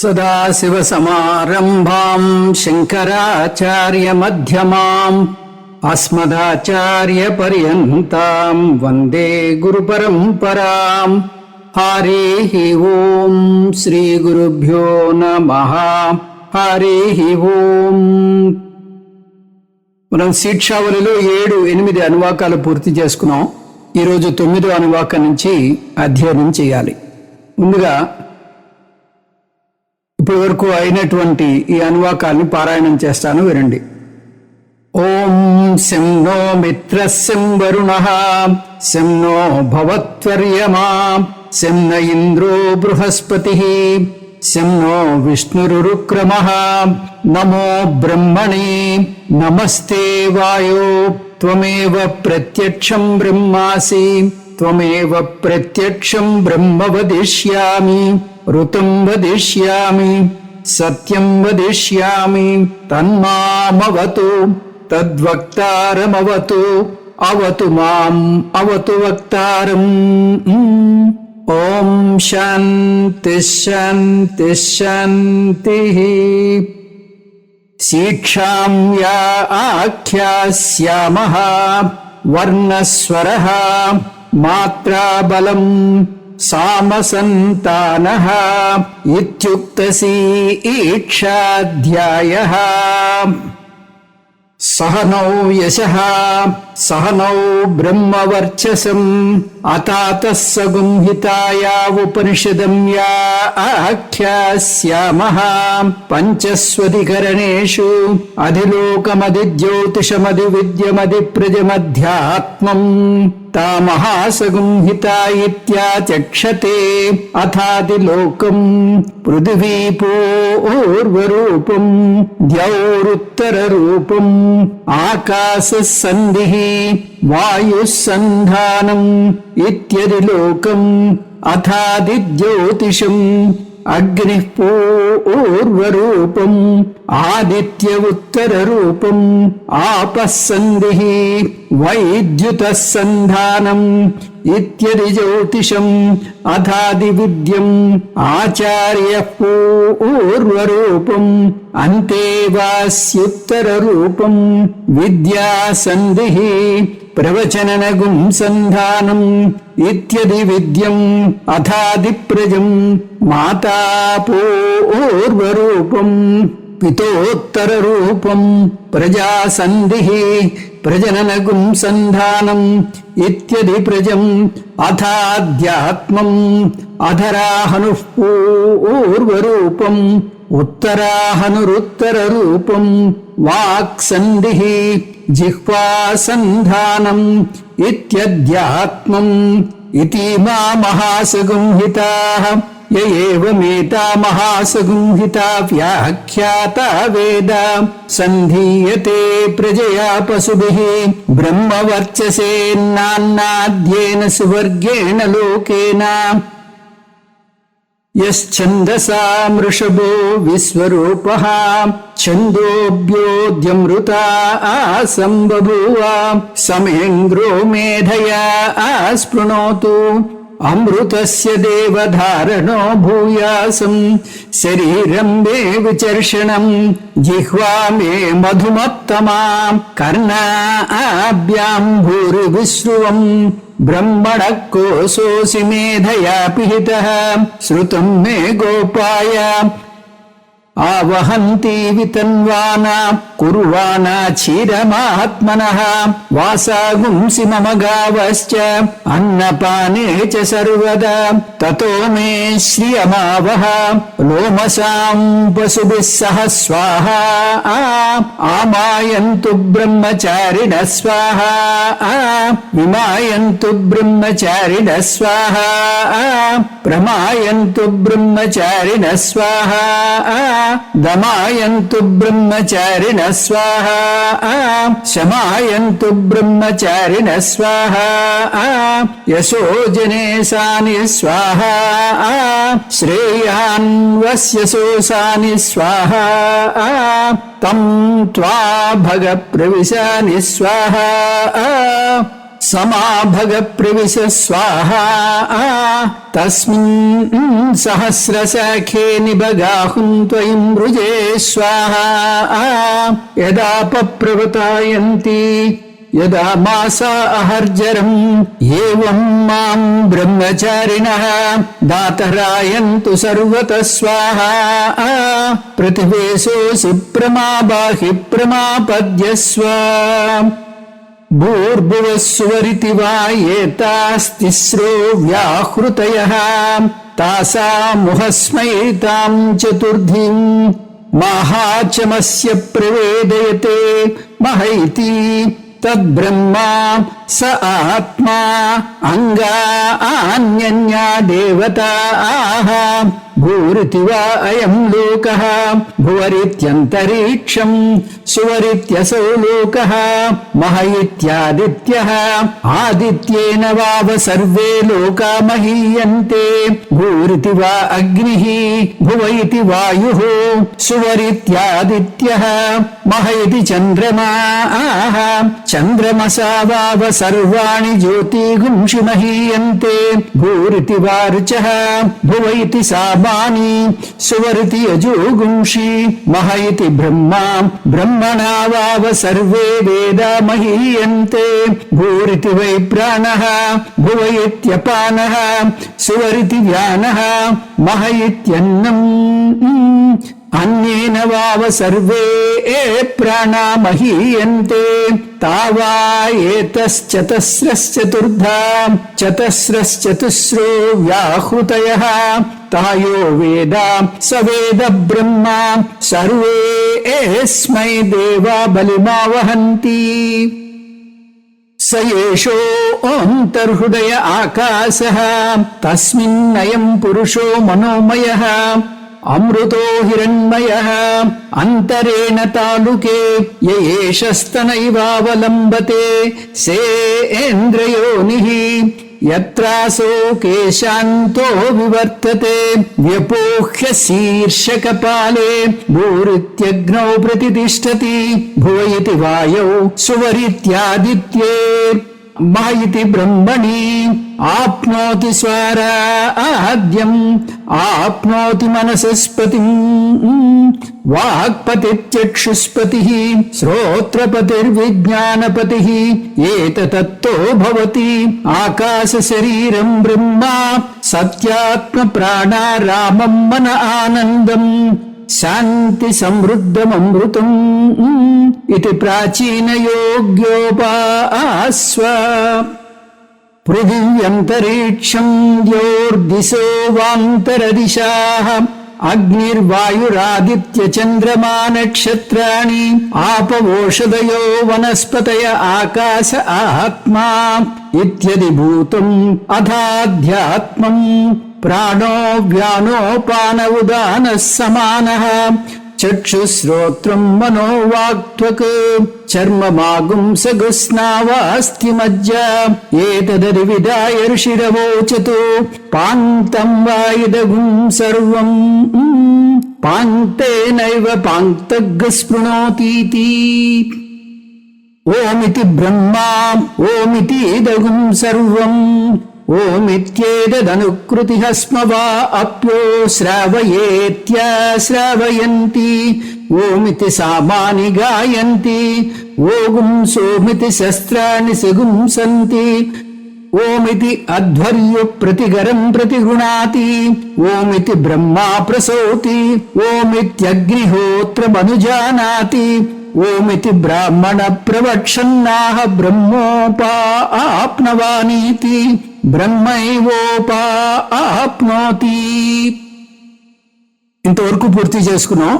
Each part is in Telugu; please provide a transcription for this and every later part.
సదాశివసమారంభాం శంకరాచార్యమధ్యమాం అస్మదాచార్యపర్యంతాం వందే గురుపరంపరాం. హరి ఓం శ్రీ గురుభ్యో నమః. హరి ఓం. మనం శిక్షావళిలో 7-8 అనువాకాలు పూర్తి చేసుకున్నాం. ఈరోజు 9వ అనువాకం నుంచి అధ్యయనం చేయాలి. ముందుగా ఇప్పటి వరకు అయినటువంటి ఈ అనువాకాన్ని పారాయణం చేస్తాను, వినండి. ఓం శం నో మిత్రః శం వరుణః శం నో భవత్వర్యమా శం న ఇంద్రో బృహస్పతిః శం నో విష్ణురుక్రమః. నమో బ్రహ్మణే నమస్తే వాయో త్వమేవ ప్రత్యక్షం బ్రహ్మాసి త్వమేవ ప్రత్యక్షం బ్రహ్మ వదిష్యామి ఋతం వదిష్యామి సత్యం వదిష్యామి తన్మామవతు తద్వక్తారమవతు అవతు మాం అవతు వక్తారం. ఓం శాంతి శాంతి శాంతి. శిక్షాం యా ఆఖ్యాస్యామః వర్ణస్వరః మాత్రాబలం సామసంతానః ఇత్యుక్తశీక్షాధ్యాయః. సహనౌ యశః సహనౌ బ్రహ్మవర్చసం అతాతః సగుంహితాయా ఉపనిషదం యా ఆఖ్యాస్యామః పంచస్వధికరణేషు అధిలోకమధిజ్యోతిషమధి విద్యమధి ప్రజమధ్యాత్మం తామహాసగుంహితా ఇత్యాచక్షతే. అథాదిలోకం పృథివీపోర్వరూపం ద్యౌరుత్తరరూపం ఆకాశస్సంధిః వాయుస్సంధానం ఇత్యదిలోకం. అథాదిజ్యోతిషం అగ్నిః పూర్వరూపం ఆదిత్య ఉత్తరరూపం ఆపస్సంధిః వైద్యుతః సంధానం ఇత్యది జ్యోతిషం. అథాది విద్యం ఆచార్యః పూర్వరూపం అంతేవాస్యుత్తరరూపం విద్యాసంధిః ప్రవచననగుం సంధానం ఇత్యది విద్యం. అథాది ప్రజం మాతా పూర్వరూపం పితోత్తరరూపం ప్రజాసంధిః ప్రజననగుం సంధానం ఇత్యది ప్రజం. అథాధ్యాత్మం అధరాహనుః పూర్వరూపం ఉత్తరాహనురుత్తరరూపం వాక్సంధిః జిహ్వాసంధానం ఇత్యధ్యాత్మం. ఇతీమా మహాసగుంహితాః య ఏవమేతా మహాసగుంహితా వ్యాఖ్యాతా వేద సంధీయతే ప్రజయా పశుభిః బ్రహ్మవర్చసేన్నాన్నాద్యేన సువర్గేణ లోకేన. యశ్చందసా మృషభో విశ్వరూపః ఛందోభ్యోద్యమృతా సంబభూవ సమేంద్రో మేధయా స్పృణోతు. అమృతస్య దేవధారణో భూయాసం శరీరం మే విచర్షణం జిహ్వా మే మధుమత్తమా కర్ణాభ్యాం భూరి విశ్రువం బ్రహ్మణ కోశోసి మేధయా పిహితః శ్రుతం మే గోపాయ ఆవహంతి వితన్వానా కుర్వాణా క్షీరమాత్మనః వాసాగుంసి మమ గావశ్చ అన్నపానే చ సర్వదా తతో మే శ్రియమావహ లోమసాం పశుభిః సహ స్వాహా ఆమాయంతు బ్రహ్మచారిణః స్వాహా విమాయంతు బ్రహ్మచారిణః స్వాహా ప్రమాయంతు బ్రహ్మచారిణః స్వాహా దమాయంతు బ్రహ్మచారిణః స్వాహా శమాయంతు బ్రహ్మచారిణః స్వాహా యశోజనేశాని స్వాహా శ్రేయాన్వస్యశోసాని స్వాహా తం త్వా భగ ప్రవిశాని స్వాహా సమాభగ ప్రవిశ స్వాహా తస్మిన్ సహస్రశాఖే నిబగాహుం త్వయిం మృజే స్వాహా యదా పప్రవతాయంతి యదా మాసా అహర్జరం ఏవం మాం బ్రహ్మచారిణః దాతరాయంతు సర్వతః స్వాహా ప్రతివేశోసి ప్రమాబాహి ప్రమాపద్యస్వ భూర్భువస్సువరితి వా ఏతాస్తిస్రో వ్యాహృతయః తాసాముహస్మై తాం చతుర్థిం మహాచమస్య ప్రవేదయతే మహైతి తద్బ్రహ్మా స ఆత్మా అంగాన్యన్యా దేవతాః భూరితి వా అయం లోకః భువరిత్యంతరిక్షం సువరిత్యసౌ లోకః మహ ఇత్యాదిత్యః ఆదిత్యేన వావ సర్వే లోకా మహీయంతే భూరితి వా అగ్నిః భువ ఇతి వాయుః సువరిత్యాదిత్యః మహ ఇతి చంద్రమాః చంద్రమసా వావ సర్వాణి జ్యోతిగుంషి మహీయంతే భూరితి వా రుచః భువ ఇతి సామాని సువరితి యజోగుంషి మహ ఇతి బ్రహ్మా బ్రహ్మణా వావ సర్వే వేదా మహీయంతే భూరితి వై ప్రాణః భువ ఇత్యపానః సువరితి వ్యానః మహ ఇత్యన్నం అన్యేన వావ సర్వే ప్రాణా మహీయంతే తావా ఏతశ్చతస్రశ్చతుర్ధా చతస్రశ్చతుస్రో వ్యాహృతయః తాయో వేద స వేద బ్రహ్మ సర్వే ఏస్మై దేవా బలిమావహంతి స ఏషో అంతర్హృదయ ఆకాశః తస్మిన్నయం పురుషో మనోమయః అమృతో హిరణ్మయః అంతరేణ తాలుకే యేషస్తనైవావలంబతే సేంద్రయోనిః యత్రాసో కేశాంతో వివర్తతే వ్యపోహ్య శీర్షకపాలే భూరిత్యగ్నౌ ప్రతితిష్టతి భువ ఇతి వాయౌ సువరిత్యాదిత్యే మహ ఇతి బ్రహ్మణి ఆప్నోతి స్వరాద్యం ఆప్నోతి మనసస్పతిం వాక్పతిచక్షుష్పతిః శ్రోత్రపతిర్విజ్ఞానపతిః ఏతతత్తో భవతి ఆకాశ శరీరం బ్రహ్మ సత్యాత్మ ప్రాణారామం మన ఆనందం శాంతి సమృద్ధమమృతం ఇది ప్రాచీన యోగ్యోపాస్వ పృథివ్యంతరిక్షం ద్యోర్దిశో వాంతరదిశాః అగ్నిర్వాయురాదిత్య చంద్రమా నక్షత్రాణి ఆపవోషధయో వనస్పతయ ఆకాశ ఆత్మా ఇత్యది భూతం అథాధ్యాత్మం ప్రాణో వ్యానోపాన ఉదానః సమానః చక్షుశ్రోత్రం మనోవాక్త్వక్ చర్మమాగుంసగుస్నావాస్తి మజ్జ ఏతదరి విదాయ ఋషిరవోచతు పాంతం వా ఇదగుం సర్వం పాంతేనైవ పాంక్తగ్ స్పృణోతీతి ఓమితి బ్రహ్మా ఓమితి ఇదగుం సర్వం ఓమిత్యేతదనుకృతిః స్మ వా అప్యో శ్రావయేత్యాశ్రావయంతి ఓమితి సామాని గాయంతి ఓగుం సోమితి శస్త్రాణి సిగుంసంతి ఓమితి అధ్వర్యు ప్రతిగరం ప్రతిగృణాతి ఓమితి బ్రహ్మా ప్రసౌతి ఓమిత్యగ్నిహోత్రమనుజానాతి ఓమితి బ్రాహ్మణ ప్రవక్షన్నాః బ్రహ్మోపాప్నవానీతి బ్రహ్మైవోపాప్నోతి. ఇంతవరకు పూర్తి చేసుకున్నాం.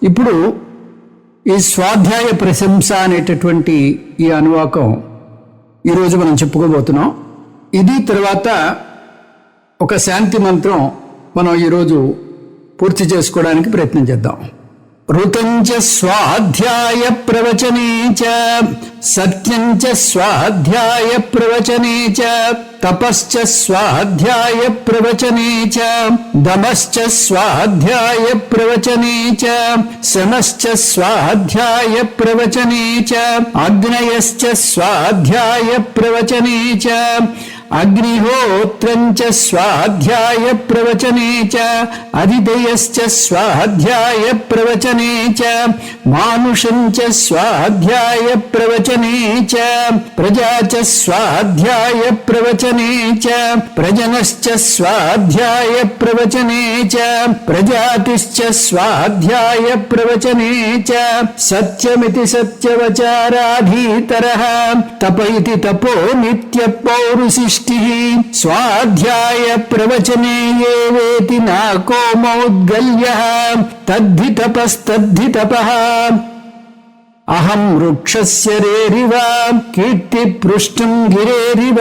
ఇప్పుడు ఈ స్వాధ్యాయ ప్రశంస అనేటటువంటి ఈ అనువాకం ఈరోజు మనం చెప్పుకోబోతున్నాం. ఇది తర్వాత ఒక శాంతి మంత్రం మనం ఈరోజు పూర్తి చేసుకోవడానికి ప్రయత్నం చేద్దాం. ఋతం చ స్వాధ్యాయ ప్రవచనే చ సత్యం చ స్వాధ్యాయ ప్రవచనే చ తపశ్చ స్వాధ్యాయ ప్రవచనే చ దమశ్చ స్వాధ్యాయ ప్రవచనే చ శమశ్చ స్వాధ్యాయ ప్రవచనే చ అగ్నయశ్చ స్వాధ్యాయ ప్రవచనే చ అగ్నిహోత్రం చ స్వాధ్యాయ ప్రవచనే చ అదితయశ్చ స్వాధ్యాయ ప్రవచనే చ మానుషం చ స్వాధ్యాయ ప్రవచనే చ ప్రజా చ స్వాధ్యాయ ప్రవచనే చ ప్రజనశ్చ స్వాధ్యాయ ప్రవచనే చ ప్రజాతిశ్చ స్వాధ్యాయ ప్రవచనే చ సత్యమితి సత్యవచారాధీతరః తప ఇతి తపో నిత్య పౌరుషిష్ఠిః స్వాధ్యాయ ప్రవచనే ఏ వేతి నాకో మౌద్గల్యః తద్ధి తపస్తద్ధి తపః అహం వృక్షస్య రేరివ కీర్తి పృష్టం గిరేరివ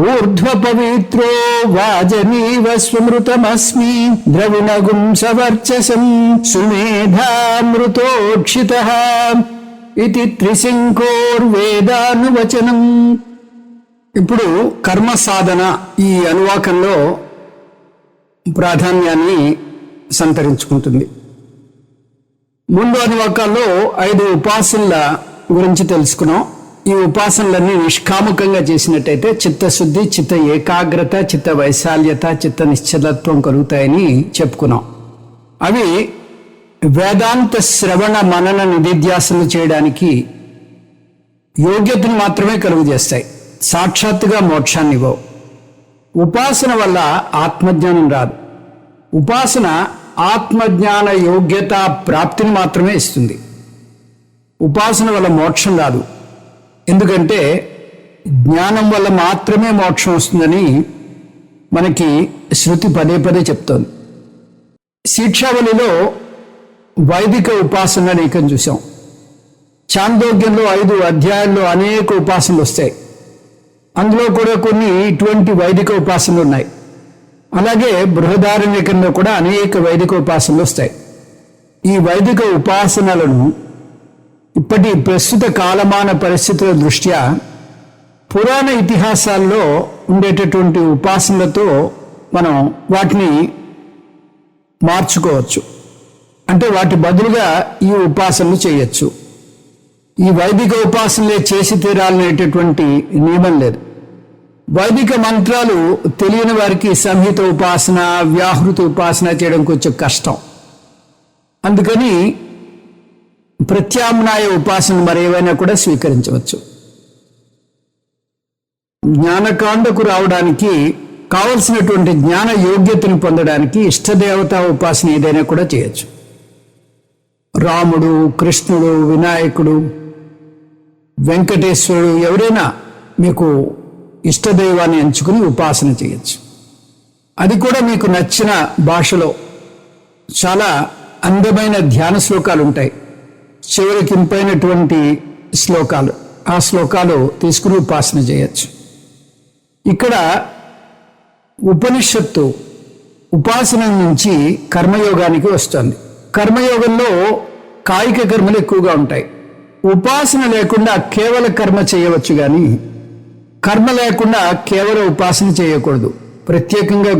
ఊర్ధ్వ పవిత్రో వాజనీవ స్వమృతమస్మి ద్రవిణగుం సవర్చసం సుమేధామృతోక్షితః ఇది త్రిశంకోర్వేదానువచనం. ఇప్పుడు కర్మ సాధన ఈ అనువాకంలో ప్రాధాన్యాన్ని సంతరించుకుంటుంది. ముందు అనువాకాల్లో 5 ఉపాసనల గురించి తెలుసుకున్నాం. ఈ ఉపాసనలన్నీ నిష్కాముకంగా చేసినట్టయితే చిత్తశుద్ధి, చిత్త ఏకాగ్రత, చిత్త వైశాల్యత, చిత్త నిశ్చలత్వం కలుగుతాయని చెప్పుకున్నాం. అవి వేదాంత శ్రవణ మనన నిధిధ్యాసనలు చేయడానికి యోగ్యతను మాత్రమే కలుగజేస్తాయి, సాక్షాత్తుగా మోక్షాన్ని ఇవ్వవు. ఉపాసన వల్ల ఆత్మజ్ఞానం రాదు. ఉపాసన ఆత్మజ్ఞాన యోగ్యత ప్రాప్తిని మాత్రమే ఇస్తుంది. ఉపాసన వల్ల మోక్షం రాదు. ఎందుకంటే జ్ఞానం వల్ల మాత్రమే మోక్షం వస్తుందని మనకి శృతి పదే పదే చెప్తోంది. శిక్షావళిలో వైదిక ఉపాసన అనేకం చూసాం. చాందోగ్యంలో 5 అధ్యాయాల్లో అనేక ఉపాసనలు వస్తాయి. అందులో కూడా కొన్ని ఇటువంటి వైదిక ఉపాసనలు ఉన్నాయి. అలాగే బృహదారణ్యకంలో కూడా అనేక వైదిక ఉపాసనలు వస్తాయి. ఈ వైదిక ఉపాసనలను ఇప్పటి ప్రస్తుత కాలమాన పరిస్థితుల దృష్ట్యా పురాణ ఇతిహాసాల్లో ఉండేటటువంటి ఉపాసనలతో మనం వాటిని మార్చుకోవచ్చు. అంటే వాటి బదులుగా ఈ ఉపాసనలు చేయొచ్చు. ఈ వైదిక ఉపాసనలే చేసి తీరాలనేటటువంటి నియమం లేదు. వైదిక మంత్రాలు తెలియని వారికి సంహిత ఉపాసన, వ్యాహృత ఉపాసన చేయడం కొంచెం కష్టం. అందుకని ప్రత్యామ్నాయ ఉపాసన మరేవైనా కూడా స్వీకరించవచ్చు. జ్ఞానకాండకు రావడానికి కావలసినటువంటి జ్ఞాన యోగ్యతను పొందడానికి ఇష్టదేవతా ఉపాసన ఏదైనా కూడా చేయొచ్చు. రాముడు, కృష్ణుడు, వినాయకుడు, వెంకటేశ్వరుడు ఎవరైనా మీకు ఇష్టదైవాన్ని ఎంచుకుని ఉపాసన చేయొచ్చు. అది కూడా మీకు నచ్చిన భాషలో. చాలా అందమైన ధ్యాన శ్లోకాలు ఉంటాయి, చివరికి ఇంపైనటువంటి శ్లోకాలు. ఆ శ్లోకాలు తీసుకుని ఉపాసన చేయొచ్చు. ఇక్కడ ఉపనిషత్తు ఉపాసన నుంచి కర్మయోగానికి వస్తుంది. కర్మయోగంలో కాయిక కర్మలు ఎక్కువగా ఉంటాయి. ఉపాసన లేకుండా కేవల కర్మ చేయవచ్చు, కానీ కర్మ లేకుండా కేవల ఉపాసన చేయకూడదు. ప్రత్యేకంగా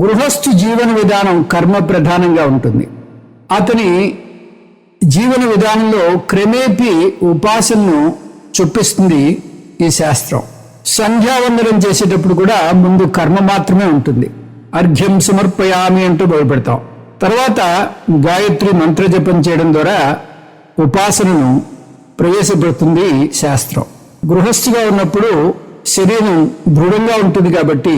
గృహస్థు జీవన విధానం కర్మ ప్రధానంగా ఉంటుంది. అతని జీవన విధానంలో క్రమేపీ ఉపాసనను చొప్పిస్తుంది ఈ శాస్త్రం. సంధ్యావందనం చేసేటప్పుడు కూడా ముందు కర్మ మాత్రమే ఉంటుంది. అర్ఘ్యం సమర్పయామి అంటూ మొదలుపెడతాం. తర్వాత గాయత్రి మంత్రజపం చేయడం ద్వారా ఉపాసనను ప్రవేశపెడుతుంది శాస్త్రం. గృహస్థుగా ఉన్నప్పుడు శరీరం దృఢంగా ఉంటుంది కాబట్టి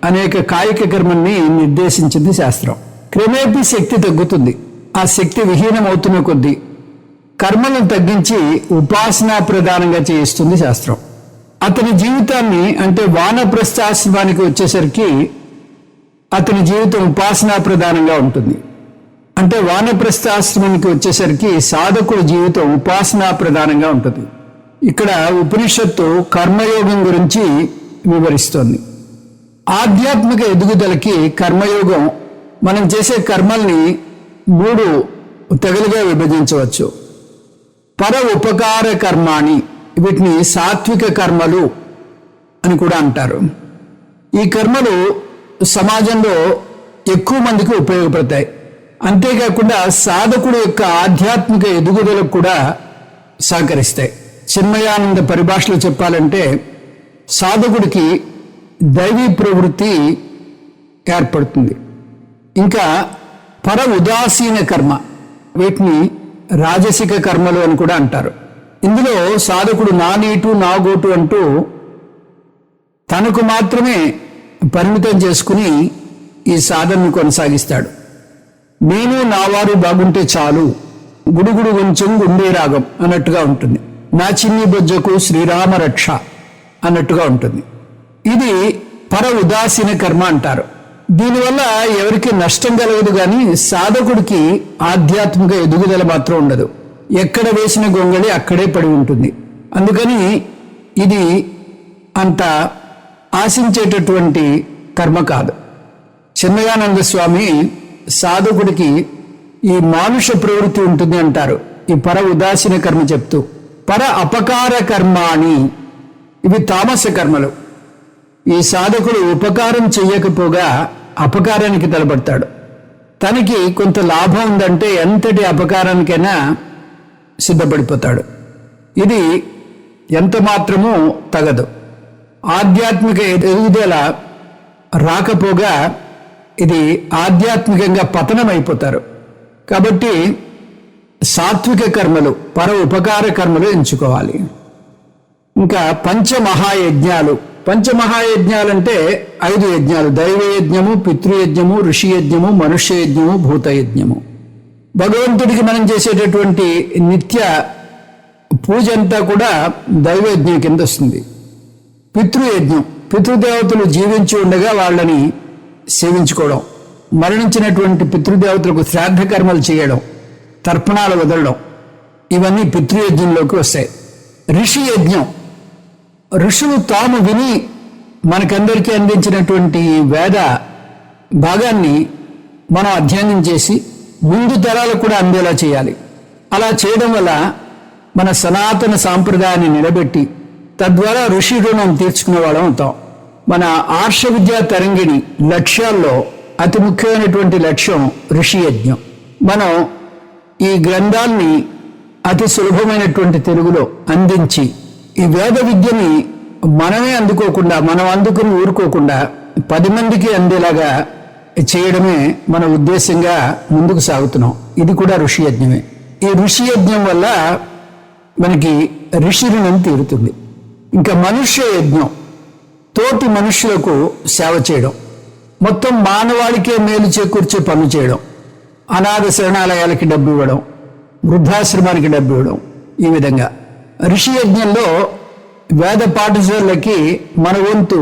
అనేక కాయిక కర్మల్ని నిర్దేశించింది శాస్త్రం. క్రమేపీ శక్తి తగ్గుతుంది. ఆ శక్తి విహీనం అవుతున్న కొద్దీ కర్మలను తగ్గించి ఉపాసనా ప్రధానంగా చేయిస్తుంది శాస్త్రం. అతని జీవితాన్ని, అంటే వానప్రస్థాశ్రమానికి వచ్చేసరికి అతని జీవితం ఉపాసనా ప్రధానంగా ఉంటుంది. అంటే వానప్రస్థాశ్రమానికి వచ్చేసరికి సాధకుడి జీవితం ఉపాసనా ప్రధానంగా ఉంటుంది. ఇక్కడ ఉపనిషత్తు కర్మయోగం గురించి వివరిస్తోంది. ఆధ్యాత్మిక ఎదుగుదలకి కర్మయోగం మనం చేసే కర్మల్ని 3 తెగలుగా విభజించవచ్చు. పర ఉపకార కర్మాణి, వీటిని సాత్విక కర్మలు అని కూడా అంటారు. ఈ కర్మలు సమాజంలో ఎక్కువ మందికి ఉపయోగపడతాయి. అంతేకాకుండా సాధకుడు యొక్క ఆధ్యాత్మిక ఎదుగుదలకు కూడా సహకరిస్తాయి. చిన్మయానంద పరిభాషలో చెప్పాలంటే సాధకుడికి దైవీ ప్రవృత్తి ఏర్పడుతుంది. ఇంకా పర ఉదాసీన కర్మ, వీటిని రాజసిక కర్మలు అని కూడా అంటారు. ఇందులో సాధకుడు నా నీటు నా గోటు అంటూ తనకు మాత్రమే పరిమితం చేసుకుని ఈ సాధనను కొనసాగిస్తాడు. నేను నావారు బాగుంటే చాలు, గుడుగుడు కొంచెం గుండె రాగం అన్నట్టుగా ఉంటుంది. నా చిన్ని బొజ్జకు శ్రీరామ రక్ష అన్నట్టుగా ఉంటుంది. ఇది పర ఉదాసీన కర్మ అంటారు. దీనివల్ల ఎవరికి నష్టం కలగదు, కానీ సాధకుడికి ఆధ్యాత్మిక ఎదుగుదల మాత్రం ఉండదు. ఎక్కడ వేసిన గొంగళి అక్కడే పడి ఉంటుంది. అందుకని ఇది అంత ఆశించేటటువంటి కర్మ కాదు. చిన్మయానంద స్వామి సాధకుడికి ఈ మానుష ప్రవృత్తి ఉంటుంది అంటారు, ఈ పర ఉదాసీన కర్మ చెప్తూ. పర అపకార కర్మాణి, ఇవి తామస కర్మలు. ఈ సాధకుడు ఉపకారం చెయ్యకపోగా అపకారానికి తలపడతాడు. తనకి కొంత లాభం ఉందంటే ఎంతటి అపకారానికైనా సిద్ధపడిపోతాడు. ఇది ఎంత మాత్రమూ తగదు. ఆధ్యాత్మిక ఎదుగుదల రాకపోగా ఇది ఆధ్యాత్మికంగా పతనమైపోతారు. కాబట్టి సాత్విక కర్మలు, పర ఉపకార కర్మలు ఎంచుకోవాలి. ఇంకా పంచమహాయజ్ఞాలు. పంచమహాయజ్ఞాలంటే 5 యజ్ఞాలు: దైవయజ్ఞము, పితృయజ్ఞము, ఋషి యజ్ఞము, మనుష్య యజ్ఞము, భూతయజ్ఞము. భగవంతుడికి మనం చేసేటటువంటి నిత్య పూజ అంతా కూడా దైవయజ్ఞం కింద వస్తుంది. పితృయజ్ఞం, పితృదేవతలు జీవించి ఉండగా వాళ్ళని సేవించుకోవడం, మరణించినటువంటి పితృదేవతలకు శ్రాద్ధ కర్మలు చేయడం, తర్పణాలు వదలడం, ఇవన్నీ పితృయజ్ఞంలోకి వస్తాయి. ఋషి యజ్ఞం, ఋషులు తాము విని మనకందరికీ అందించినటువంటి వేద భాగాన్ని మనం అధ్యయనం చేసి ముందు తరాలకు కూడా అందేలా చేయాలి. అలా చేయడం వల్ల మన సనాతన సాంప్రదాయాన్ని నిలబెట్టి తద్వారా ఋషి రుణం తీర్చుకునే వాళ్ళం అవుతాం. మన ఆర్ష విద్యా తరంగిణి లక్ష్యాల్లో అతి ముఖ్యమైనటువంటి లక్ష్యం ఋషి యజ్ఞం. మనం ఈ గ్రంథాల్ని అతి సులభమైనటువంటి తెలుగులో అందించి ఈ వేద విద్యని మనమే అందుకోకుండా, మనం అందుకుని ఊరుకోకుండా 10 మందికి అందేలాగా చేయడమే మన ఉద్దేశంగా ముందుకు సాగుతున్నాం. ఇది కూడా ఋషి యజ్ఞమే. ఈ ఋషి యజ్ఞం వల్ల మనకి ఋషి రుణం తీరుతుంది. ఇంకా మనుష్య యజ్ఞం, తోటి మనుష్యులకు సేవ చేయడం, మొత్తం మానవాళికే మేలు చేకూర్చే పనులు చేయడం, అనాథ శరణాలయాలకి డబ్బు ఇవ్వడం, వృద్ధాశ్రమానికి డబ్బు ఇవ్వడం. ఈ విధంగా ఋషి యజ్ఞంలో వేద పాఠశాలకి మన వంతు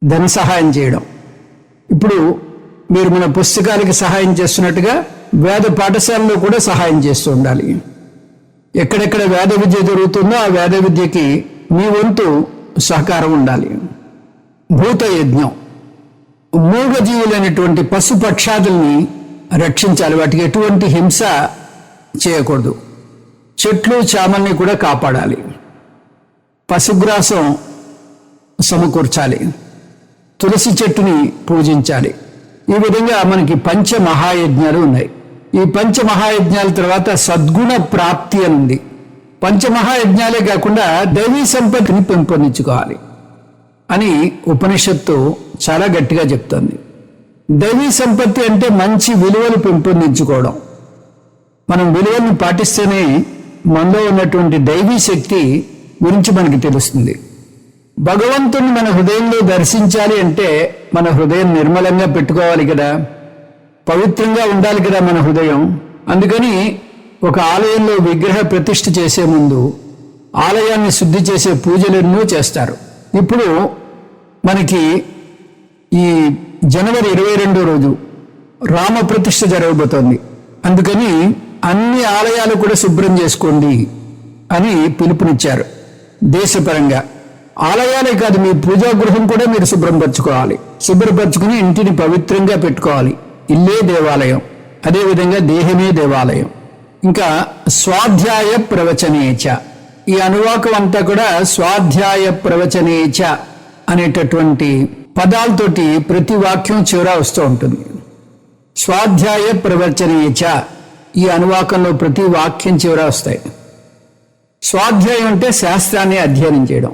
ధన సహాయం చేయడం. ఇప్పుడు మీరు మన పుస్తకాలకి సహాయం చేస్తున్నట్టుగా వేద పాఠశాలలో కూడా సహాయం చేస్తూ ఉండాలి. ఎక్కడెక్కడ వేద విద్య జరుగుతుందో ఆ వేద విద్యకి మీ వంతు సహకారం ఉండాలి. భూత యజ్ఞం, మూగజీవులైనటువంటి పశుపక్షాదుల్ని రక్షించాలి. వాటికి ఎటువంటి హింస చేయకూడదు. చెట్లు చామల్ని కూడా కాపాడాలి. పశుగ్రాసం సమకూర్చాలి. తులసి చెట్టుని పూజించాలి. ఈ విధంగా మనకి పంచమహాయజ్ఞాలు ఉన్నాయి. ఈ పంచమహాయజ్ఞాల తర్వాత సద్గుణ ప్రాప్తి అని ఉంది. పంచమహాయజ్ఞాలే కాకుండా దైవీ సంపత్తిని పెంపొందించుకోవాలి అని ఉపనిషత్తు చాలా గట్టిగా చెప్తుంది. దైవీ సంపత్తి అంటే మంచి విలువలు పెంపొందించుకోవడం. మనం విలువలను పాటిస్తేనే మనలో ఉన్నటువంటి దైవీ శక్తి గురించి మనకి తెలుస్తుంది. భగవంతుని మన హృదయంలో దర్శించాలి అంటే మన హృదయం నిర్మలంగా పెట్టుకోవాలి కదా, పవిత్రంగా ఉండాలి కదా మన హృదయం. అందుకని ఒక ఆలయంలో విగ్రహ ప్రతిష్ఠ చేసే ముందు ఆలయాన్ని శుద్ధి చేసే పూజలు ఎన్నో చేస్తారు. ఇప్పుడు మనకి ఈ జనవరి 22వ రోజు రామ ప్రతిష్ఠ జరగబోతోంది. అందుకని అన్ని ఆలయాలు కూడా శుభ్రం చేసుకోండి అని పిలుపునిచ్చారు దేశపరంగా. ఆలయాలే కాదు, మీ పూజా గృహం కూడా మీరు శుభ్రపరచుకోవాలి. శుభ్రపరచుకుని ఇంటిని పవిత్రంగా పెట్టుకోవాలి. ఇల్లే దేవాలయం అదేవిధంగా దేహమే దేవాలయం. ఇంకా స్వాధ్యాయ ప్రవచనేచ, ఈ అనువాకం అంతా కూడా స్వాధ్యాయ ప్రవచనేచ అనేటటువంటి పదాలతోటి ప్రతి వాక్యం చివర వస్తూ ఉంటుంది. స్వాధ్యాయ ప్రవచనేచ, ఈ అనువాకంలో ప్రతి వాక్యం చివర వస్తాయి. స్వాధ్యాయం అంటే శాస్త్రాన్ని అధ్యయనం చేయడం.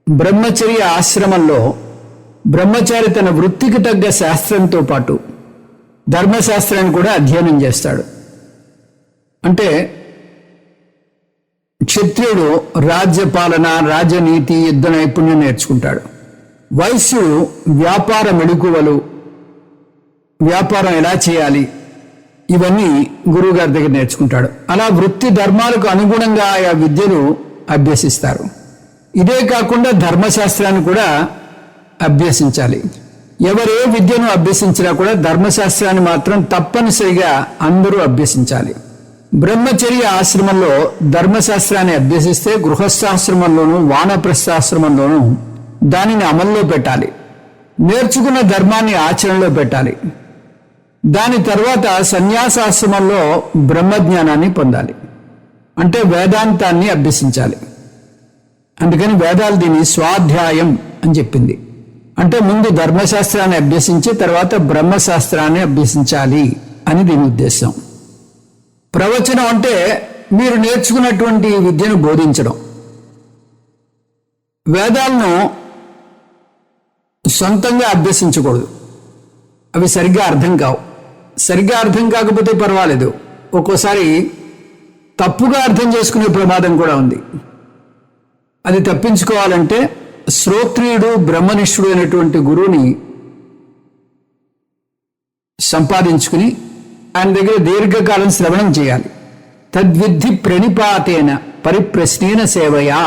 బ్రహ్మచర్య ఆశ్రమంలో బ్రహ్మచారి తన వృత్తికి తగ్గ శాస్త్రంతో పాటు ధర్మశాస్త్రాన్ని కూడా అధ్యయనం చేస్తాడు. అంటే క్షత్రియుడు రాజ్యపాలన, రాజనీతి, యుద్ధ నైపుణ్యం నేర్చుకుంటాడు. వైశ్యుడు వ్యాపార మెళుకువలు, వ్యాపారం ఎలా చేయాలి, ఇవన్నీ గురువుగారి దగ్గర నేర్చుకుంటాడు. అలా వృత్తి ధర్మాలకు అనుగుణంగా ఆయా విద్యలు అభ్యసిస్తారు. ఇదే కాకుండా ధర్మశాస్త్రాన్ని కూడా అభ్యసించాలి. ఎవరే విద్యను అభ్యసించినా కూడా ధర్మశాస్త్రాన్ని మాత్రం తప్పనిసరిగా అందరూ అభ్యసించాలి. బ్రహ్మచర్య ఆశ్రమంలో ధర్మశాస్త్రాన్ని అభ్యసిస్తే గృహస్థాశ్రమంలోనూ వానప్రస్థాశ్రమంలోనూ దానిని అమల్లో పెట్టాలి. నేర్చుకున్న ధర్మాన్ని ఆచరణలో పెట్టాలి. దాని తర్వాత సన్యాసాశ్రమంలో బ్రహ్మజ్ఞానాన్ని పొందాలి. అంటే వేదాంతాన్ని అభ్యసించాలి. అందుకని వేదాలు దీన్ని స్వాధ్యాయం అని చెప్పింది. అంటే ముందు ధర్మశాస్త్రాన్ని అభ్యసించి తర్వాత బ్రహ్మశాస్త్రాన్ని అభ్యసించాలి అని దీని ఉద్దేశం. ప్రవచనం అంటే మీరు నేర్చుకున్నటువంటి విద్యను బోధించడం. వేదాలను సొంతంగా అభ్యసించకూడదు, అవి సరిగ్గా అర్థం కావు. సరిగ్గా అర్థం కాకపోతే పర్వాలేదు, ఒక్కోసారి తప్పుగా అర్థం చేసుకునే ప్రమాదం కూడా ఉంది. అది తప్పించుకోవాలంటే శ్రోత్రియుడు బ్రహ్మనిష్ఠుడు అయినటువంటి గురువుని సంపాదించుకుని ఆయన దగ్గర దీర్ఘకాలం శ్రవణం చేయాలి. తద్విద్ధి ప్రణిపాతేన పరిప్రశ్నేన సేవయా.